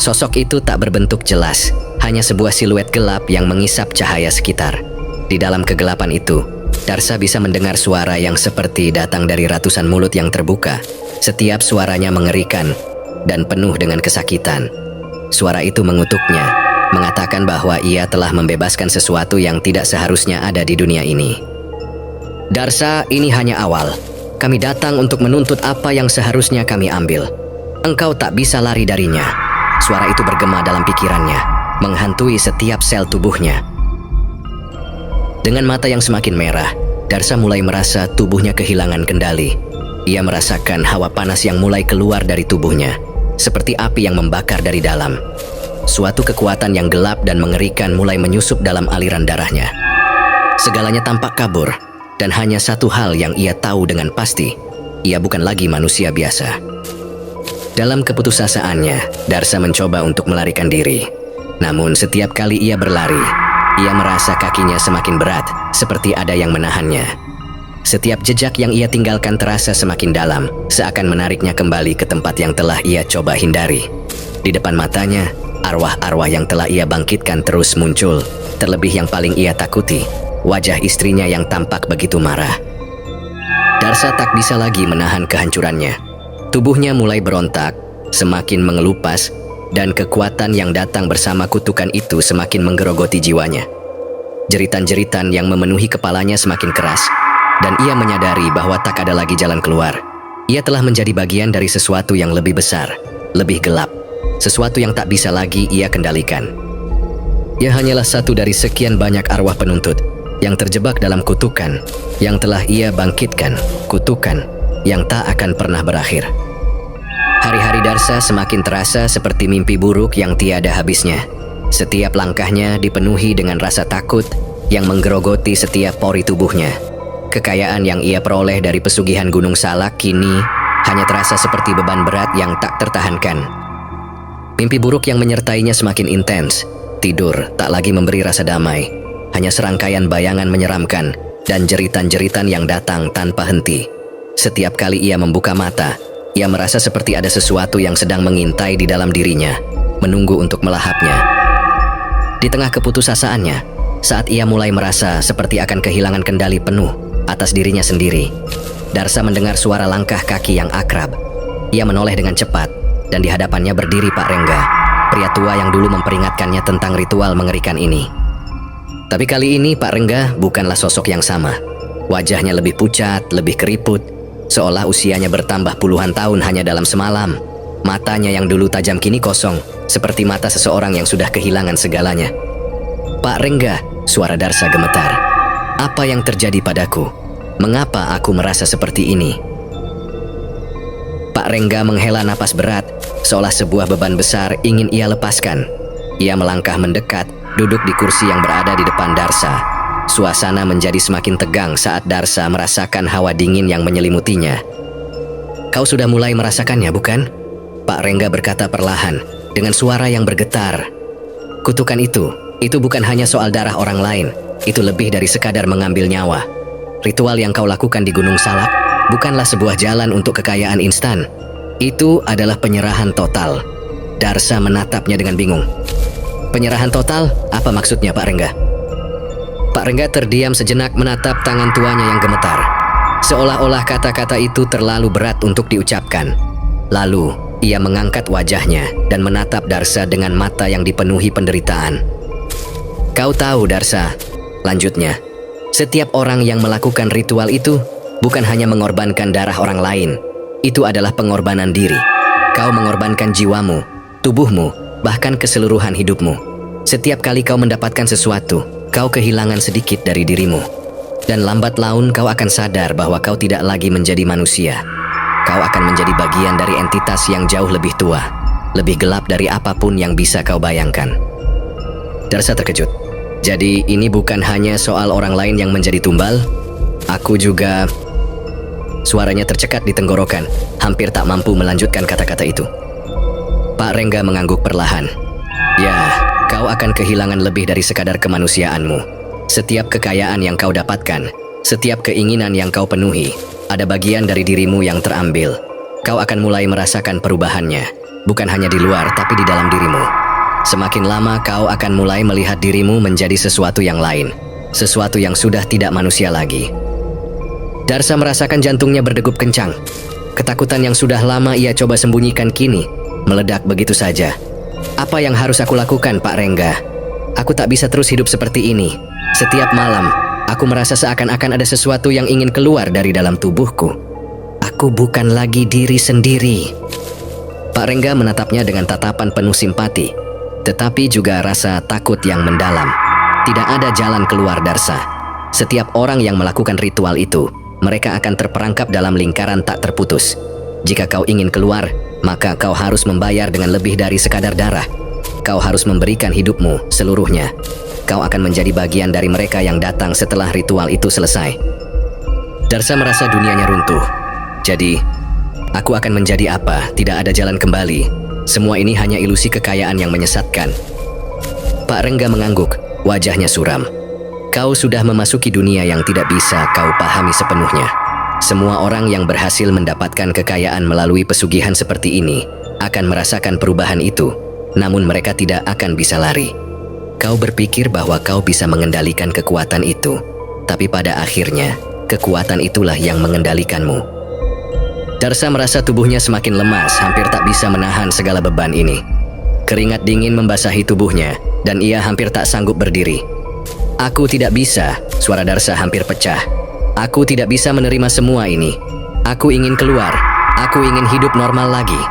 Sosok itu tak berbentuk jelas, hanya sebuah siluet gelap yang mengisap cahaya sekitar. Di dalam kegelapan itu, Darsa bisa mendengar suara yang seperti datang dari ratusan mulut yang terbuka. Setiap suaranya mengerikan dan penuh dengan kesakitan. Suara itu mengutuknya, mengatakan bahwa ia telah membebaskan sesuatu yang tidak seharusnya ada di dunia ini. Darsa, ini hanya awal. Kami datang untuk menuntut apa yang seharusnya kami ambil. Engkau tak bisa lari darinya. Suara itu bergema dalam pikirannya, menghantui setiap sel tubuhnya. Dengan mata yang semakin merah, Darsa mulai merasa tubuhnya kehilangan kendali. Ia merasakan hawa panas yang mulai keluar dari tubuhnya, seperti api yang membakar dari dalam. Suatu kekuatan yang gelap dan mengerikan mulai menyusup dalam aliran darahnya. Segalanya tampak kabur. Dan hanya satu hal yang ia tahu dengan pasti, ia bukan lagi manusia biasa. Dalam keputusasaannya, Darsa mencoba untuk melarikan diri. Namun setiap kali ia berlari, ia merasa kakinya semakin berat, seperti ada yang menahannya. Setiap jejak yang ia tinggalkan terasa semakin dalam, seakan menariknya kembali ke tempat yang telah ia coba hindari. Di depan matanya, arwah-arwah yang telah ia bangkitkan terus muncul, terlebih yang paling ia takuti, wajah istrinya yang tampak begitu marah. Darsa tak bisa lagi menahan kehancurannya. Tubuhnya mulai berontak, semakin mengelupas, dan kekuatan yang datang bersama kutukan itu semakin menggerogoti jiwanya. Jeritan-jeritan yang memenuhi kepalanya semakin keras, dan ia menyadari bahwa tak ada lagi jalan keluar. Ia telah menjadi bagian dari sesuatu yang lebih besar, lebih gelap, sesuatu yang tak bisa lagi ia kendalikan. Ia hanyalah satu dari sekian banyak arwah penuntut yang terjebak dalam kutukan yang telah ia bangkitkan, kutukan yang tak akan pernah berakhir. Hari-hari Darsa semakin terasa seperti mimpi buruk yang tiada habisnya. Setiap langkahnya dipenuhi dengan rasa takut yang menggerogoti setiap pori tubuhnya. Kekayaan yang ia peroleh dari pesugihan Gunung Salak kini hanya terasa seperti beban berat yang tak tertahankan. Mimpi buruk yang menyertainya semakin intens. Tidur tak lagi memberi rasa damai. Hanya serangkaian bayangan menyeramkan dan jeritan-jeritan yang datang tanpa henti. Setiap kali ia membuka mata, ia merasa seperti ada sesuatu yang sedang mengintai di dalam dirinya, menunggu untuk melahapnya. Di tengah keputusasaannya, saat ia mulai merasa seperti akan kehilangan kendali penuh atas dirinya sendiri, Darsa mendengar suara langkah kaki yang akrab. Ia menoleh dengan cepat, dan di hadapannya berdiri Pak Rengga, pria tua yang dulu memperingatkannya tentang ritual mengerikan ini. Tapi kali ini Pak Rengga bukanlah sosok yang sama. Wajahnya lebih pucat, lebih keriput, seolah usianya bertambah puluhan tahun hanya dalam semalam. Matanya yang dulu tajam kini kosong, seperti mata seseorang yang sudah kehilangan segalanya. Pak Rengga, suara Darsa gemetar. Apa yang terjadi padaku? Mengapa aku merasa seperti ini? Pak Rengga menghela napas berat, seolah sebuah beban besar ingin ia lepaskan. Ia melangkah mendekat, duduk di kursi yang berada di depan Darsa. Suasana menjadi semakin tegang saat Darsa merasakan hawa dingin yang menyelimutinya. Kau sudah mulai merasakannya, bukan? Pak Rengga berkata perlahan, dengan suara yang bergetar. Kutukan itu bukan hanya soal darah orang lain, itu lebih dari sekadar mengambil nyawa. Ritual yang kau lakukan di Gunung Salak bukanlah sebuah jalan untuk kekayaan instan. Itu adalah penyerahan total. Darsa menatapnya dengan bingung. Penyerahan total? Apa maksudnya, Pak Rengga? Pak Rengga terdiam sejenak menatap tangan tuanya yang gemetar. Seolah-olah kata-kata itu terlalu berat untuk diucapkan. Lalu, ia mengangkat wajahnya dan menatap Darsa dengan mata yang dipenuhi penderitaan. Kau tahu, Darsa, lanjutnya, setiap orang yang melakukan ritual itu bukan hanya mengorbankan darah orang lain. Itu adalah pengorbanan diri. Kau mengorbankan jiwamu, tubuhmu, bahkan keseluruhan hidupmu. Setiap kali kau mendapatkan sesuatu, kau kehilangan sedikit dari dirimu. Dan lambat laun kau akan sadar bahwa kau tidak lagi menjadi manusia. Kau akan menjadi bagian dari entitas yang jauh lebih tua, lebih gelap dari apapun yang bisa kau bayangkan. Darsa terkejut. Jadi ini bukan hanya soal orang lain yang menjadi tumbal. Aku juga... Suaranya tercekat di tenggorokan, hampir tak mampu melanjutkan kata-kata itu. Pak Rengga mengangguk perlahan. Ya, kau akan kehilangan lebih dari sekadar kemanusiaanmu. Setiap kekayaan yang kau dapatkan, setiap keinginan yang kau penuhi, ada bagian dari dirimu yang terambil. Kau akan mulai merasakan perubahannya, bukan hanya di luar tapi di dalam dirimu. Semakin lama kau akan mulai melihat dirimu menjadi sesuatu yang lain, sesuatu yang sudah tidak manusia lagi. Darsa merasakan jantungnya berdegup kencang. Ketakutan yang sudah lama ia coba sembunyikan kini meledak begitu saja. Apa yang harus aku lakukan, Pak Rengga? Aku tak bisa terus hidup seperti ini. Setiap malam, aku merasa seakan-akan ada sesuatu yang ingin keluar dari dalam tubuhku. Aku bukan lagi diri sendiri. Pak Rengga menatapnya dengan tatapan penuh simpati, tetapi juga rasa takut yang mendalam. Tidak ada jalan keluar, Darsa. Setiap orang yang melakukan ritual itu, mereka akan terperangkap dalam lingkaran tak terputus. Jika kau ingin keluar, maka kau harus membayar dengan lebih dari sekadar darah. Kau harus memberikan hidupmu seluruhnya. Kau akan menjadi bagian dari mereka yang datang setelah ritual itu selesai. Darsa merasa dunianya runtuh. Jadi, aku akan menjadi apa? Tidak ada jalan kembali. Semua ini hanya ilusi kekayaan yang menyesatkan. Pak Rengga mengangguk, wajahnya suram. Kau sudah memasuki dunia yang tidak bisa kau pahami sepenuhnya. Semua orang yang berhasil mendapatkan kekayaan melalui pesugihan seperti ini akan merasakan perubahan itu, namun mereka tidak akan bisa lari. Kau berpikir bahwa kau bisa mengendalikan kekuatan itu, tapi pada akhirnya, kekuatan itulah yang mengendalikanmu. Darsa merasa tubuhnya semakin lemas, hampir tak bisa menahan segala beban ini. Keringat dingin membasahi tubuhnya, dan ia hampir tak sanggup berdiri. Aku tidak bisa, suara Darsa hampir pecah. Aku tidak bisa menerima semua ini. Aku ingin keluar. Aku ingin hidup normal lagi.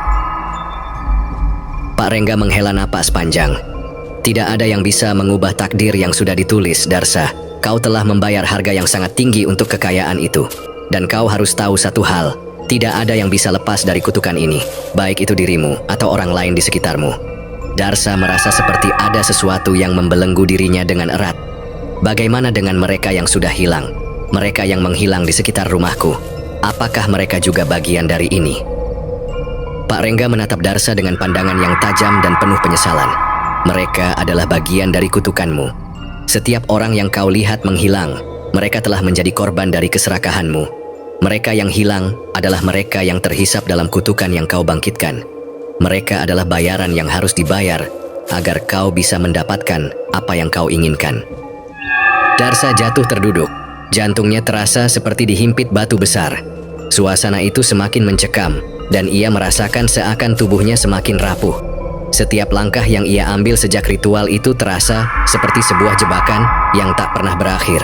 Pak Rengga menghela napas panjang. Tidak ada yang bisa mengubah takdir yang sudah ditulis, Darsa. Kau telah membayar harga yang sangat tinggi untuk kekayaan itu. Dan kau harus tahu satu hal. Tidak ada yang bisa lepas dari kutukan ini, baik itu dirimu atau orang lain di sekitarmu. Darsa merasa seperti ada sesuatu yang membelenggu dirinya dengan erat. Bagaimana dengan mereka yang sudah hilang? Mereka yang menghilang di sekitar rumahku. Apakah mereka juga bagian dari ini? Pak Rengga menatap Darsa dengan pandangan yang tajam dan penuh penyesalan. Mereka adalah bagian dari kutukanmu. Setiap orang yang kau lihat menghilang, mereka telah menjadi korban dari keserakahanmu. Mereka yang hilang adalah mereka yang terhisap dalam kutukan yang kau bangkitkan. Mereka adalah bayaran yang harus dibayar agar kau bisa mendapatkan apa yang kau inginkan. Darsa jatuh terduduk. Jantungnya terasa seperti dihimpit batu besar. Suasana itu semakin mencekam, dan ia merasakan seakan tubuhnya semakin rapuh. Setiap langkah yang ia ambil sejak ritual itu terasa seperti sebuah jebakan yang tak pernah berakhir.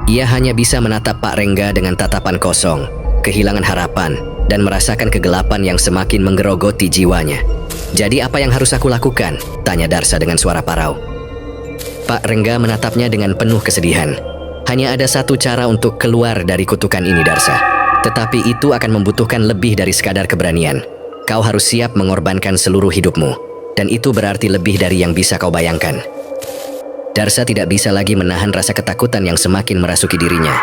Ia hanya bisa menatap Pak Rengga dengan tatapan kosong, kehilangan harapan, dan merasakan kegelapan yang semakin menggerogoti jiwanya. Jadi apa yang harus aku lakukan? Tanya Darsa dengan suara parau. Pak Rengga menatapnya dengan penuh kesedihan. Hanya ada satu cara untuk keluar dari kutukan ini, Darsa. Tetapi itu akan membutuhkan lebih dari sekadar keberanian. Kau harus siap mengorbankan seluruh hidupmu. Dan itu berarti lebih dari yang bisa kau bayangkan. Darsa tidak bisa lagi menahan rasa ketakutan yang semakin merasuki dirinya.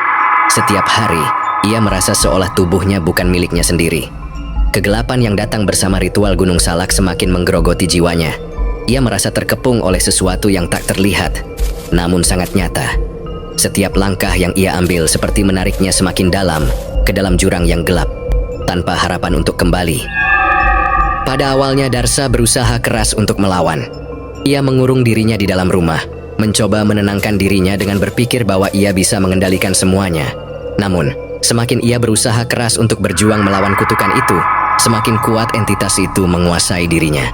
Setiap hari, ia merasa seolah tubuhnya bukan miliknya sendiri. Kegelapan yang datang bersama ritual Gunung Salak semakin menggerogoti jiwanya. Ia merasa terkepung oleh sesuatu yang tak terlihat, namun sangat nyata. Setiap langkah yang ia ambil seperti menariknya semakin dalam, ke dalam jurang yang gelap, tanpa harapan untuk kembali. Pada awalnya Darsa berusaha keras untuk melawan. Ia mengurung dirinya di dalam rumah, mencoba menenangkan dirinya dengan berpikir bahwa ia bisa mengendalikan semuanya. Namun, semakin ia berusaha keras untuk berjuang melawan kutukan itu, semakin kuat entitas itu menguasai dirinya.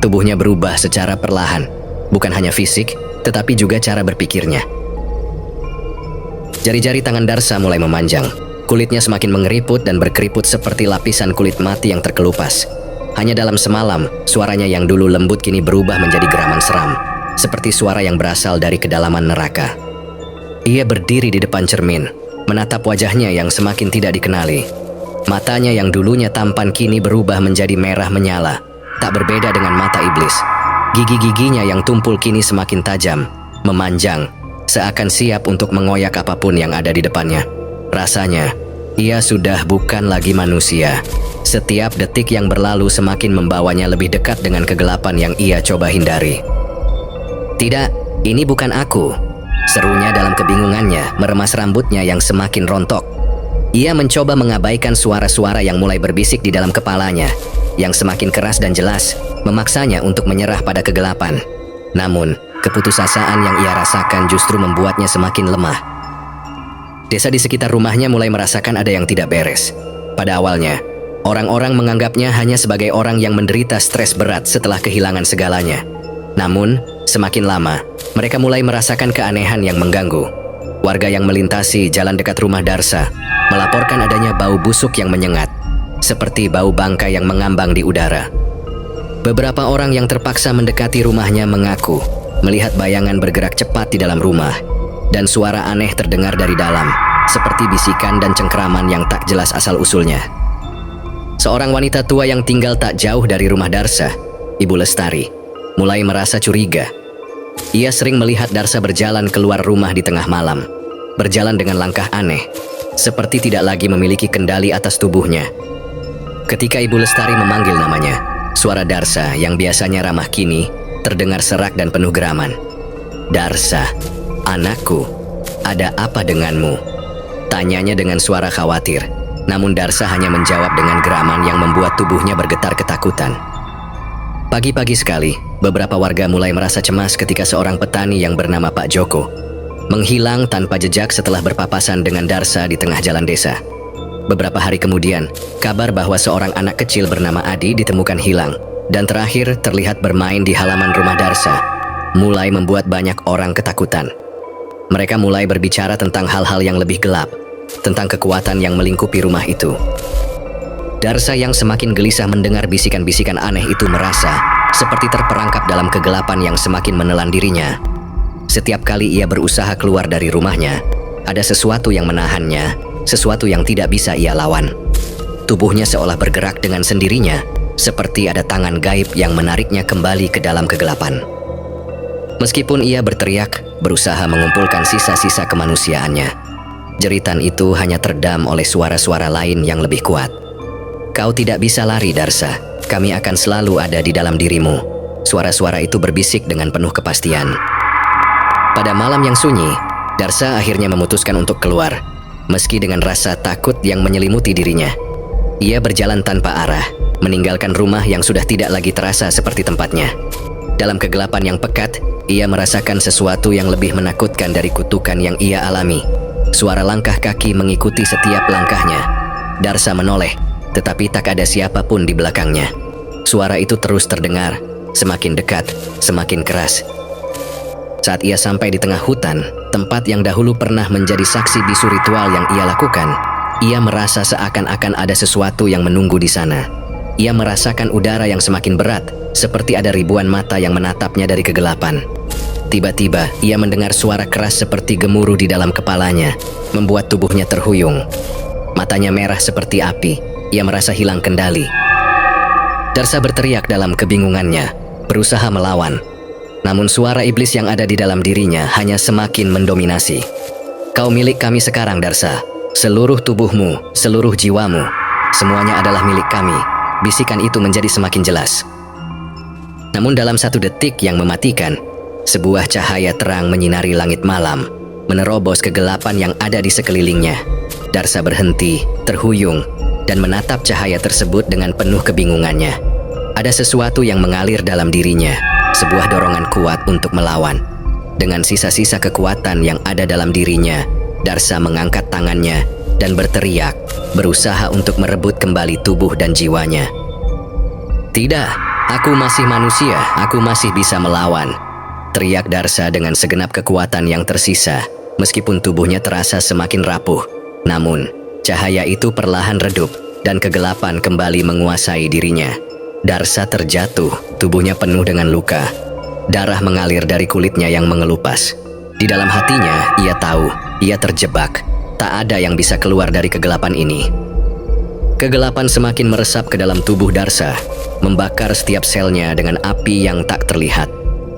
Tubuhnya berubah secara perlahan, bukan hanya fisik, tetapi juga cara berpikirnya. Jari-jari tangan Darsa mulai memanjang. Kulitnya semakin mengeriput dan berkeriput seperti lapisan kulit mati yang terkelupas. Hanya dalam semalam, suaranya yang dulu lembut kini berubah menjadi geraman seram, seperti suara yang berasal dari kedalaman neraka. Ia berdiri di depan cermin, menatap wajahnya yang semakin tidak dikenali. Matanya yang dulunya tampan kini berubah menjadi merah menyala, tak berbeda dengan mata iblis. Gigi-giginya yang tumpul kini semakin tajam, memanjang, seakan siap untuk mengoyak apapun yang ada di depannya. Rasanya, ia sudah bukan lagi manusia. Setiap detik yang berlalu semakin membawanya lebih dekat dengan kegelapan yang ia coba hindari. "Tidak, ini bukan aku," serunya dalam kebingungannya, meremas rambutnya yang semakin rontok. Ia mencoba mengabaikan suara-suara yang mulai berbisik di dalam kepalanya, yang semakin keras dan jelas, memaksanya untuk menyerah pada kegelapan. Namun, keputusasaan yang ia rasakan justru membuatnya semakin lemah. Desa di sekitar rumahnya mulai merasakan ada yang tidak beres. Pada awalnya, orang-orang menganggapnya hanya sebagai orang yang menderita stres berat setelah kehilangan segalanya. Namun, semakin lama, mereka mulai merasakan keanehan yang mengganggu. Warga yang melintasi jalan dekat rumah Darsa melaporkan adanya bau busuk yang menyengat, seperti bau bangkai yang mengambang di udara. Beberapa orang yang terpaksa mendekati rumahnya mengaku melihat bayangan bergerak cepat di dalam rumah, dan suara aneh terdengar dari dalam, seperti bisikan dan cengkeraman yang tak jelas asal-usulnya. Seorang wanita tua yang tinggal tak jauh dari rumah Darsa, Ibu Lestari, mulai merasa curiga. Ia sering melihat Darsa berjalan keluar rumah di tengah malam, berjalan dengan langkah aneh, seperti tidak lagi memiliki kendali atas tubuhnya. Ketika Ibu Lestari memanggil namanya, suara Darsa yang biasanya ramah kini terdengar serak dan penuh geraman. "Darsa, anakku, ada apa denganmu?" tanyanya dengan suara khawatir. Namun Darsa hanya menjawab dengan geraman yang membuat tubuhnya bergetar ketakutan. Pagi-pagi sekali, beberapa warga mulai merasa cemas ketika seorang petani yang bernama Pak Joko menghilang tanpa jejak setelah berpapasan dengan Darsa di tengah jalan desa. Beberapa hari kemudian, kabar bahwa seorang anak kecil bernama Adi ditemukan hilang dan terakhir terlihat bermain di halaman rumah Darsa mulai membuat banyak orang ketakutan. Mereka mulai berbicara tentang hal-hal yang lebih gelap, tentang kekuatan yang melingkupi rumah itu. Darsa yang semakin gelisah mendengar bisikan-bisikan aneh itu merasa seperti terperangkap dalam kegelapan yang semakin menelan dirinya. Setiap kali ia berusaha keluar dari rumahnya, ada sesuatu yang menahannya, sesuatu yang tidak bisa ia lawan. Tubuhnya seolah bergerak dengan sendirinya, seperti ada tangan gaib yang menariknya kembali ke dalam kegelapan. Meskipun ia berteriak, berusaha mengumpulkan sisa-sisa kemanusiaannya, jeritan itu hanya teredam oleh suara-suara lain yang lebih kuat. "Kau tidak bisa lari, Darsa. Kami akan selalu ada di dalam dirimu." Suara-suara itu berbisik dengan penuh kepastian. Pada malam yang sunyi, Darsa akhirnya memutuskan untuk keluar, meski dengan rasa takut yang menyelimuti dirinya. Ia berjalan tanpa arah, meninggalkan rumah yang sudah tidak lagi terasa seperti tempatnya. Dalam kegelapan yang pekat, ia merasakan sesuatu yang lebih menakutkan dari kutukan yang ia alami. Suara langkah kaki mengikuti setiap langkahnya. Darsa menoleh, tetapi tak ada siapapun di belakangnya. Suara itu terus terdengar, semakin dekat, semakin keras. Saat ia sampai di tengah hutan, tempat yang dahulu pernah menjadi saksi bisu ritual yang ia lakukan, ia merasa seakan-akan ada sesuatu yang menunggu di sana. Ia merasakan udara yang semakin berat, seperti ada ribuan mata yang menatapnya dari kegelapan. Tiba-tiba, ia mendengar suara keras seperti gemuruh di dalam kepalanya, membuat tubuhnya terhuyung. Matanya merah seperti api, ia merasa hilang kendali. Darsa berteriak dalam kebingungannya, berusaha melawan. Namun suara iblis yang ada di dalam dirinya hanya semakin mendominasi. Kau milik kami sekarang, Darsa. Seluruh tubuhmu, seluruh jiwamu, semuanya adalah milik kami. Bisikan itu menjadi semakin jelas. Namun dalam satu detik yang mematikan, sebuah cahaya terang menyinari langit malam, menerobos kegelapan yang ada di sekelilingnya. Darsa berhenti, terhuyung, dan menatap cahaya tersebut dengan penuh kebingungannya. Ada sesuatu yang mengalir dalam dirinya, sebuah dorongan kuat untuk melawan. Dengan sisa-sisa kekuatan yang ada dalam dirinya, Darsa mengangkat tangannya dan berteriak, berusaha untuk merebut kembali tubuh dan jiwanya. Tidak, aku masih manusia, aku masih bisa melawan. Teriak Darsa dengan segenap kekuatan yang tersisa, meskipun tubuhnya terasa semakin rapuh. Namun, cahaya itu perlahan redup dan kegelapan kembali menguasai dirinya. Darsa terjatuh, tubuhnya penuh dengan luka. Darah mengalir dari kulitnya yang mengelupas. Di dalam hatinya, ia tahu, ia terjebak. Tak ada yang bisa keluar dari kegelapan ini. Kegelapan semakin meresap ke dalam tubuh Darsa, membakar setiap selnya dengan api yang tak terlihat.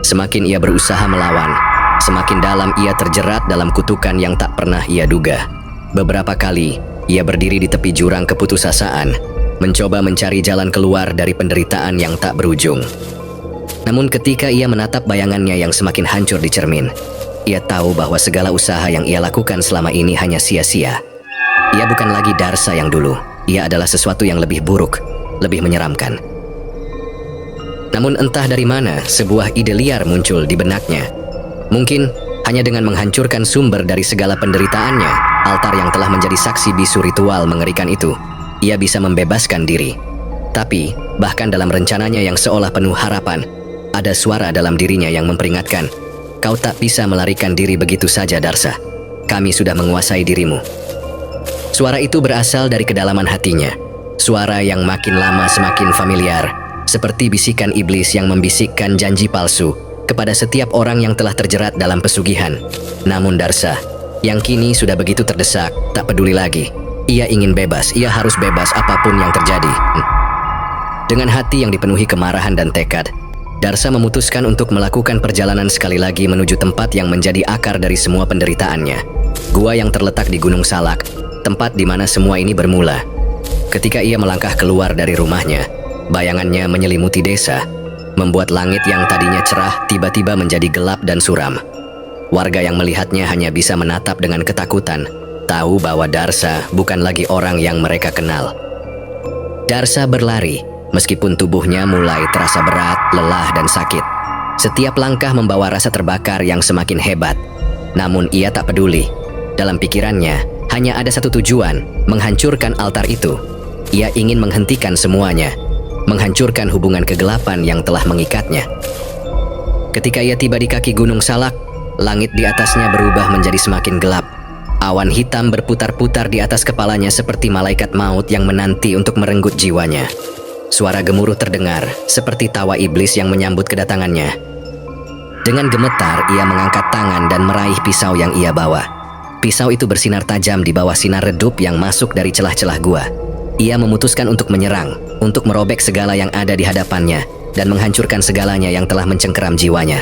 Semakin ia berusaha melawan, semakin dalam ia terjerat dalam kutukan yang tak pernah ia duga. Beberapa kali, ia berdiri di tepi jurang keputusasaan, mencoba mencari jalan keluar dari penderitaan yang tak berujung. Namun ketika ia menatap bayangannya yang semakin hancur di cermin, ia tahu bahwa segala usaha yang ia lakukan selama ini hanya sia-sia. Ia bukan lagi Darsa yang dulu, ia adalah sesuatu yang lebih buruk, lebih menyeramkan. Namun entah dari mana sebuah ide liar muncul di benaknya. Mungkin hanya dengan menghancurkan sumber dari segala penderitaannya, altar yang telah menjadi saksi bisu ritual mengerikan itu, ia bisa membebaskan diri. Tapi, bahkan dalam rencananya yang seolah penuh harapan, ada suara dalam dirinya yang memperingatkan, kau tak bisa melarikan diri begitu saja, Darsa. Kami sudah menguasai dirimu. Suara itu berasal dari kedalaman hatinya. Suara yang makin lama semakin familiar, seperti bisikan iblis yang membisikkan janji palsu kepada setiap orang yang telah terjerat dalam pesugihan. Namun Darsa, yang kini sudah begitu terdesak, tak peduli lagi. Ia ingin bebas, ia harus bebas apapun yang terjadi. Dengan hati yang dipenuhi kemarahan dan tekad, Darsa memutuskan untuk melakukan perjalanan sekali lagi menuju tempat yang menjadi akar dari semua penderitaannya. Gua yang terletak di Gunung Salak, tempat di mana semua ini bermula. Ketika ia melangkah keluar dari rumahnya, bayangannya menyelimuti desa, membuat langit yang tadinya cerah tiba-tiba menjadi gelap dan suram. Warga yang melihatnya hanya bisa menatap dengan ketakutan, tahu bahwa Darsa bukan lagi orang yang mereka kenal. Darsa berlari, meskipun tubuhnya mulai terasa berat, lelah, dan sakit. Setiap langkah membawa rasa terbakar yang semakin hebat. Namun ia tak peduli. Dalam pikirannya, hanya ada satu tujuan, menghancurkan altar itu. Ia ingin menghentikan semuanya, menghancurkan hubungan kegelapan yang telah mengikatnya. Ketika ia tiba di kaki Gunung Salak, langit di atasnya berubah menjadi semakin gelap. Awan hitam berputar-putar di atas kepalanya seperti malaikat maut yang menanti untuk merenggut jiwanya. Suara gemuruh terdengar, seperti tawa iblis yang menyambut kedatangannya. Dengan gemetar, ia mengangkat tangan dan meraih pisau yang ia bawa. Pisau itu bersinar tajam di bawah sinar redup yang masuk dari celah-celah gua. Ia memutuskan untuk menyerang, untuk merobek segala yang ada di hadapannya, dan menghancurkan segalanya yang telah mencengkeram jiwanya.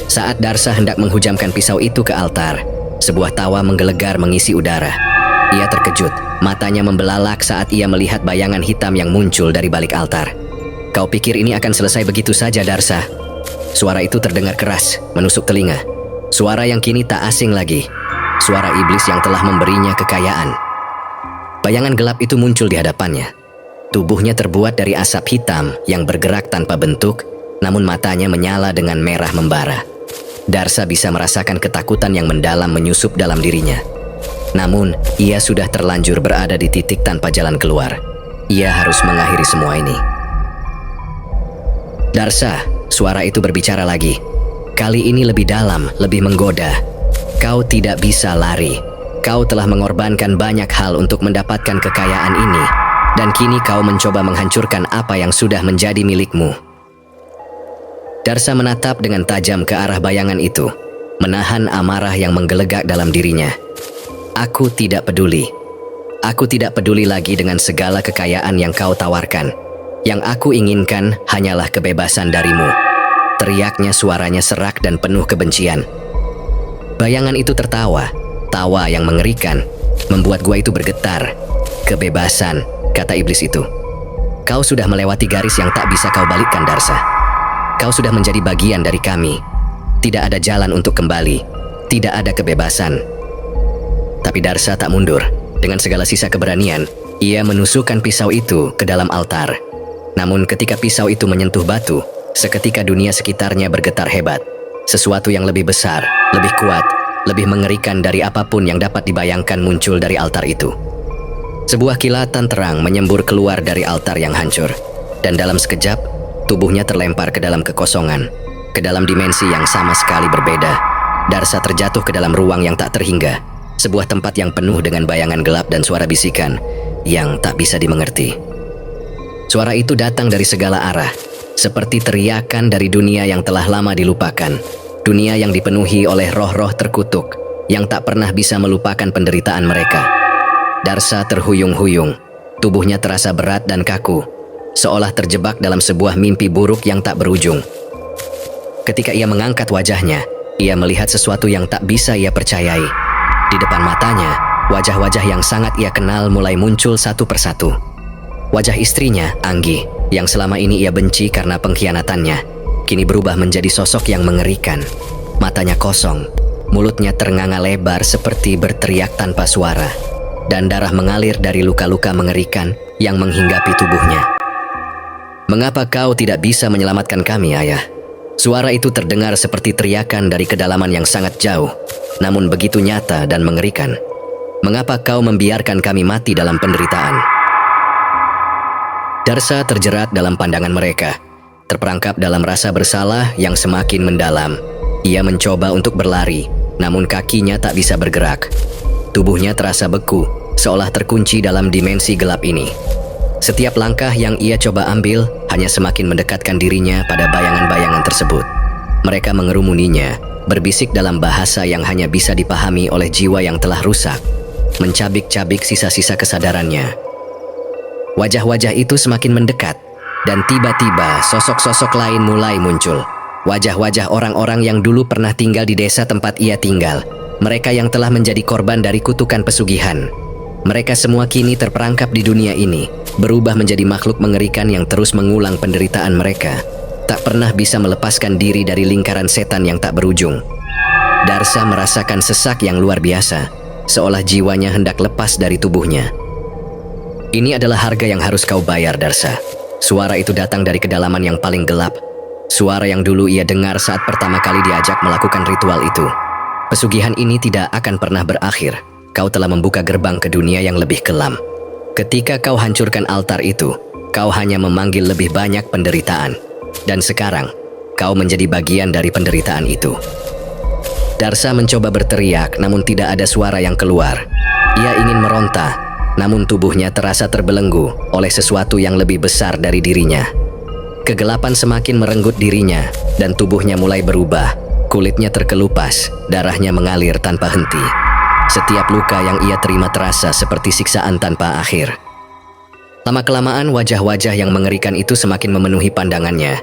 Saat Darsa hendak menghujamkan pisau itu ke altar, sebuah tawa menggelegar mengisi udara. Ia terkejut, matanya membelalak saat ia melihat bayangan hitam yang muncul dari balik altar. Kau pikir ini akan selesai begitu saja, Darsa? Suara itu terdengar keras, menusuk telinga. Suara yang kini tak asing lagi. Suara iblis yang telah memberinya kekayaan. Bayangan gelap itu muncul di hadapannya. Tubuhnya terbuat dari asap hitam yang bergerak tanpa bentuk, namun matanya menyala dengan merah membara. Darsa bisa merasakan ketakutan yang mendalam menyusup dalam dirinya. Namun, ia sudah terlanjur berada di titik tanpa jalan keluar. Ia harus mengakhiri semua ini. Darsa, suara itu berbicara lagi. Kali ini lebih dalam, lebih menggoda. Kau tidak bisa lari. Kau telah mengorbankan banyak hal untuk mendapatkan kekayaan ini, dan kini kau mencoba menghancurkan apa yang sudah menjadi milikmu. Darsa menatap dengan tajam ke arah bayangan itu, menahan amarah yang menggelegak dalam dirinya. Aku tidak peduli. Aku tidak peduli lagi dengan segala kekayaan yang kau tawarkan. Yang aku inginkan hanyalah kebebasan darimu. Teriaknya, suaranya serak dan penuh kebencian. Bayangan itu tertawa, tawa yang mengerikan, membuat gua itu bergetar. Kebebasan, kata iblis itu. Kau sudah melewati garis yang tak bisa kau balikkan, Darsa. Kau sudah menjadi bagian dari kami. Tidak ada jalan untuk kembali. Tidak ada kebebasan. Tapi Darsa tak mundur. Dengan segala sisa keberanian, ia menusukkan pisau itu ke dalam altar. Namun ketika pisau itu menyentuh batu, seketika dunia sekitarnya bergetar hebat. Sesuatu yang lebih besar, lebih kuat, lebih mengerikan dari apapun yang dapat dibayangkan muncul dari altar itu. Sebuah kilatan terang menyembur keluar dari altar yang hancur. Dan dalam sekejap, tubuhnya terlempar ke dalam kekosongan, ke dalam dimensi yang sama sekali berbeda. Darsa terjatuh ke dalam ruang yang tak terhingga, sebuah tempat yang penuh dengan bayangan gelap dan suara bisikan yang tak bisa dimengerti. Suara itu datang dari segala arah, seperti teriakan dari dunia yang telah lama dilupakan, dunia yang dipenuhi oleh roh-roh terkutuk yang tak pernah bisa melupakan penderitaan mereka. Darsa terhuyung-huyung, tubuhnya terasa berat dan kaku, seolah terjebak dalam sebuah mimpi buruk yang tak berujung. Ketika ia mengangkat wajahnya, ia melihat sesuatu yang tak bisa ia percayai. Di depan matanya, wajah-wajah yang sangat ia kenal mulai muncul satu persatu. Wajah istrinya, Anggi, yang selama ini ia benci karena pengkhianatannya, kini berubah menjadi sosok yang mengerikan. Matanya kosong, mulutnya ternganga lebar seperti berteriak tanpa suara, dan darah mengalir dari luka-luka mengerikan yang menghinggapi tubuhnya. Mengapa kau tidak bisa menyelamatkan kami, Ayah? Suara itu terdengar seperti teriakan dari kedalaman yang sangat jauh, namun begitu nyata dan mengerikan. Mengapa kau membiarkan kami mati dalam penderitaan? Darsa terjerat dalam pandangan mereka, terperangkap dalam rasa bersalah yang semakin mendalam. Ia mencoba untuk berlari, namun kakinya tak bisa bergerak. Tubuhnya terasa beku, seolah terkunci dalam dimensi gelap ini. Setiap langkah yang ia coba ambil hanya semakin mendekatkan dirinya pada bayangan-bayangan tersebut. Mereka mengerumuninya, berbisik dalam bahasa yang hanya bisa dipahami oleh jiwa yang telah rusak, mencabik-cabik sisa-sisa kesadarannya. Wajah-wajah itu semakin mendekat, dan tiba-tiba sosok-sosok lain mulai muncul. Wajah-wajah orang-orang yang dulu pernah tinggal di desa tempat ia tinggal, mereka yang telah menjadi korban dari kutukan pesugihan. Mereka semua kini terperangkap di dunia ini, berubah menjadi makhluk mengerikan yang terus mengulang penderitaan mereka, tak pernah bisa melepaskan diri dari lingkaran setan yang tak berujung. Darsa merasakan sesak yang luar biasa, seolah jiwanya hendak lepas dari tubuhnya. Ini adalah harga yang harus kau bayar, Darsa. Suara itu datang dari kedalaman yang paling gelap, suara yang dulu ia dengar saat pertama kali diajak melakukan ritual itu. Pesugihan ini tidak akan pernah berakhir. Kau telah membuka gerbang ke dunia yang lebih kelam. Ketika kau hancurkan altar itu, kau hanya memanggil lebih banyak penderitaan. Dan sekarang, kau menjadi bagian dari penderitaan itu. Darsa mencoba berteriak, namun tidak ada suara yang keluar. Ia ingin meronta, namun tubuhnya terasa terbelenggu oleh sesuatu yang lebih besar dari dirinya. Kegelapan semakin merenggut dirinya, dan tubuhnya mulai berubah. Kulitnya terkelupas, darahnya mengalir tanpa henti. Setiap luka yang ia terima terasa seperti siksaan tanpa akhir. Lama-kelamaan wajah-wajah yang mengerikan itu semakin memenuhi pandangannya,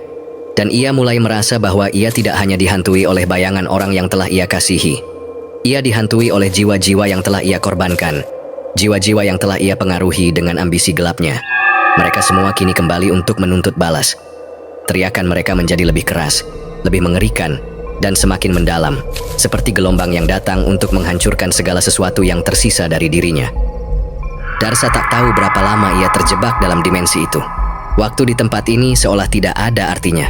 dan ia mulai merasa bahwa ia tidak hanya dihantui oleh bayangan orang yang telah ia kasihi. Ia dihantui oleh jiwa-jiwa yang telah ia korbankan, jiwa-jiwa yang telah ia pengaruhi dengan ambisi gelapnya. Mereka semua kini kembali untuk menuntut balas. Teriakan mereka menjadi lebih keras, lebih mengerikan, dan semakin mendalam, seperti gelombang yang datang untuk menghancurkan segala sesuatu yang tersisa dari dirinya. Darsa tak tahu berapa lama ia terjebak dalam dimensi itu. Waktu di tempat ini seolah tidak ada artinya.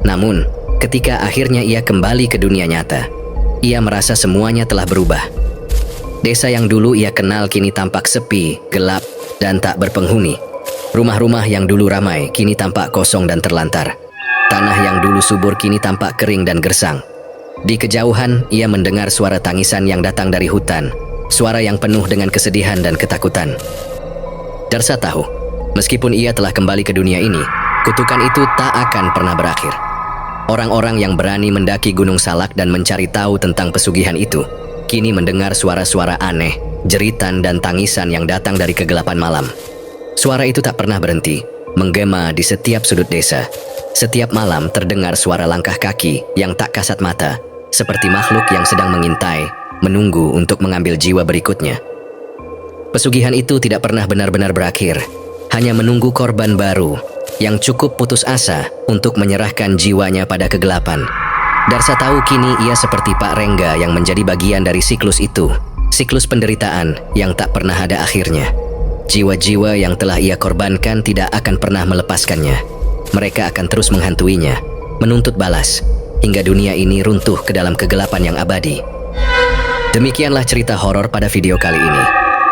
Namun, ketika akhirnya ia kembali ke dunia nyata, ia merasa semuanya telah berubah. Desa yang dulu ia kenal kini tampak sepi, gelap, dan tak berpenghuni. Rumah-rumah yang dulu ramai kini tampak kosong dan terlantar. Tanah yang dulu subur kini tampak kering dan gersang. Di kejauhan, ia mendengar suara tangisan yang datang dari hutan, suara yang penuh dengan kesedihan dan ketakutan. Darsa tahu, meskipun ia telah kembali ke dunia ini, kutukan itu tak akan pernah berakhir. Orang-orang yang berani mendaki Gunung Salak dan mencari tahu tentang pesugihan itu, kini mendengar suara-suara aneh, jeritan dan tangisan yang datang dari kegelapan malam. Suara itu tak pernah berhenti, menggema di setiap sudut desa. Setiap malam terdengar suara langkah kaki yang tak kasat mata, seperti makhluk yang sedang mengintai, menunggu untuk mengambil jiwa berikutnya. Pesugihan itu tidak pernah benar-benar berakhir, hanya menunggu korban baru yang cukup putus asa untuk menyerahkan jiwanya pada kegelapan. Darsa tahu kini ia seperti Pak Rengga yang menjadi bagian dari siklus itu, siklus penderitaan yang tak pernah ada akhirnya. Jiwa-jiwa yang telah ia korbankan tidak akan pernah melepaskannya. Mereka akan terus menghantuinya, menuntut balas, hingga dunia ini runtuh ke dalam kegelapan yang abadi. Demikianlah cerita horor pada video kali ini.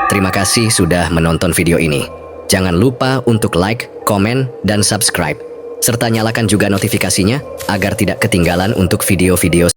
Terima kasih sudah menonton video ini. Jangan lupa untuk like, komen, dan subscribe. Serta nyalakan juga notifikasinya agar tidak ketinggalan untuk video-video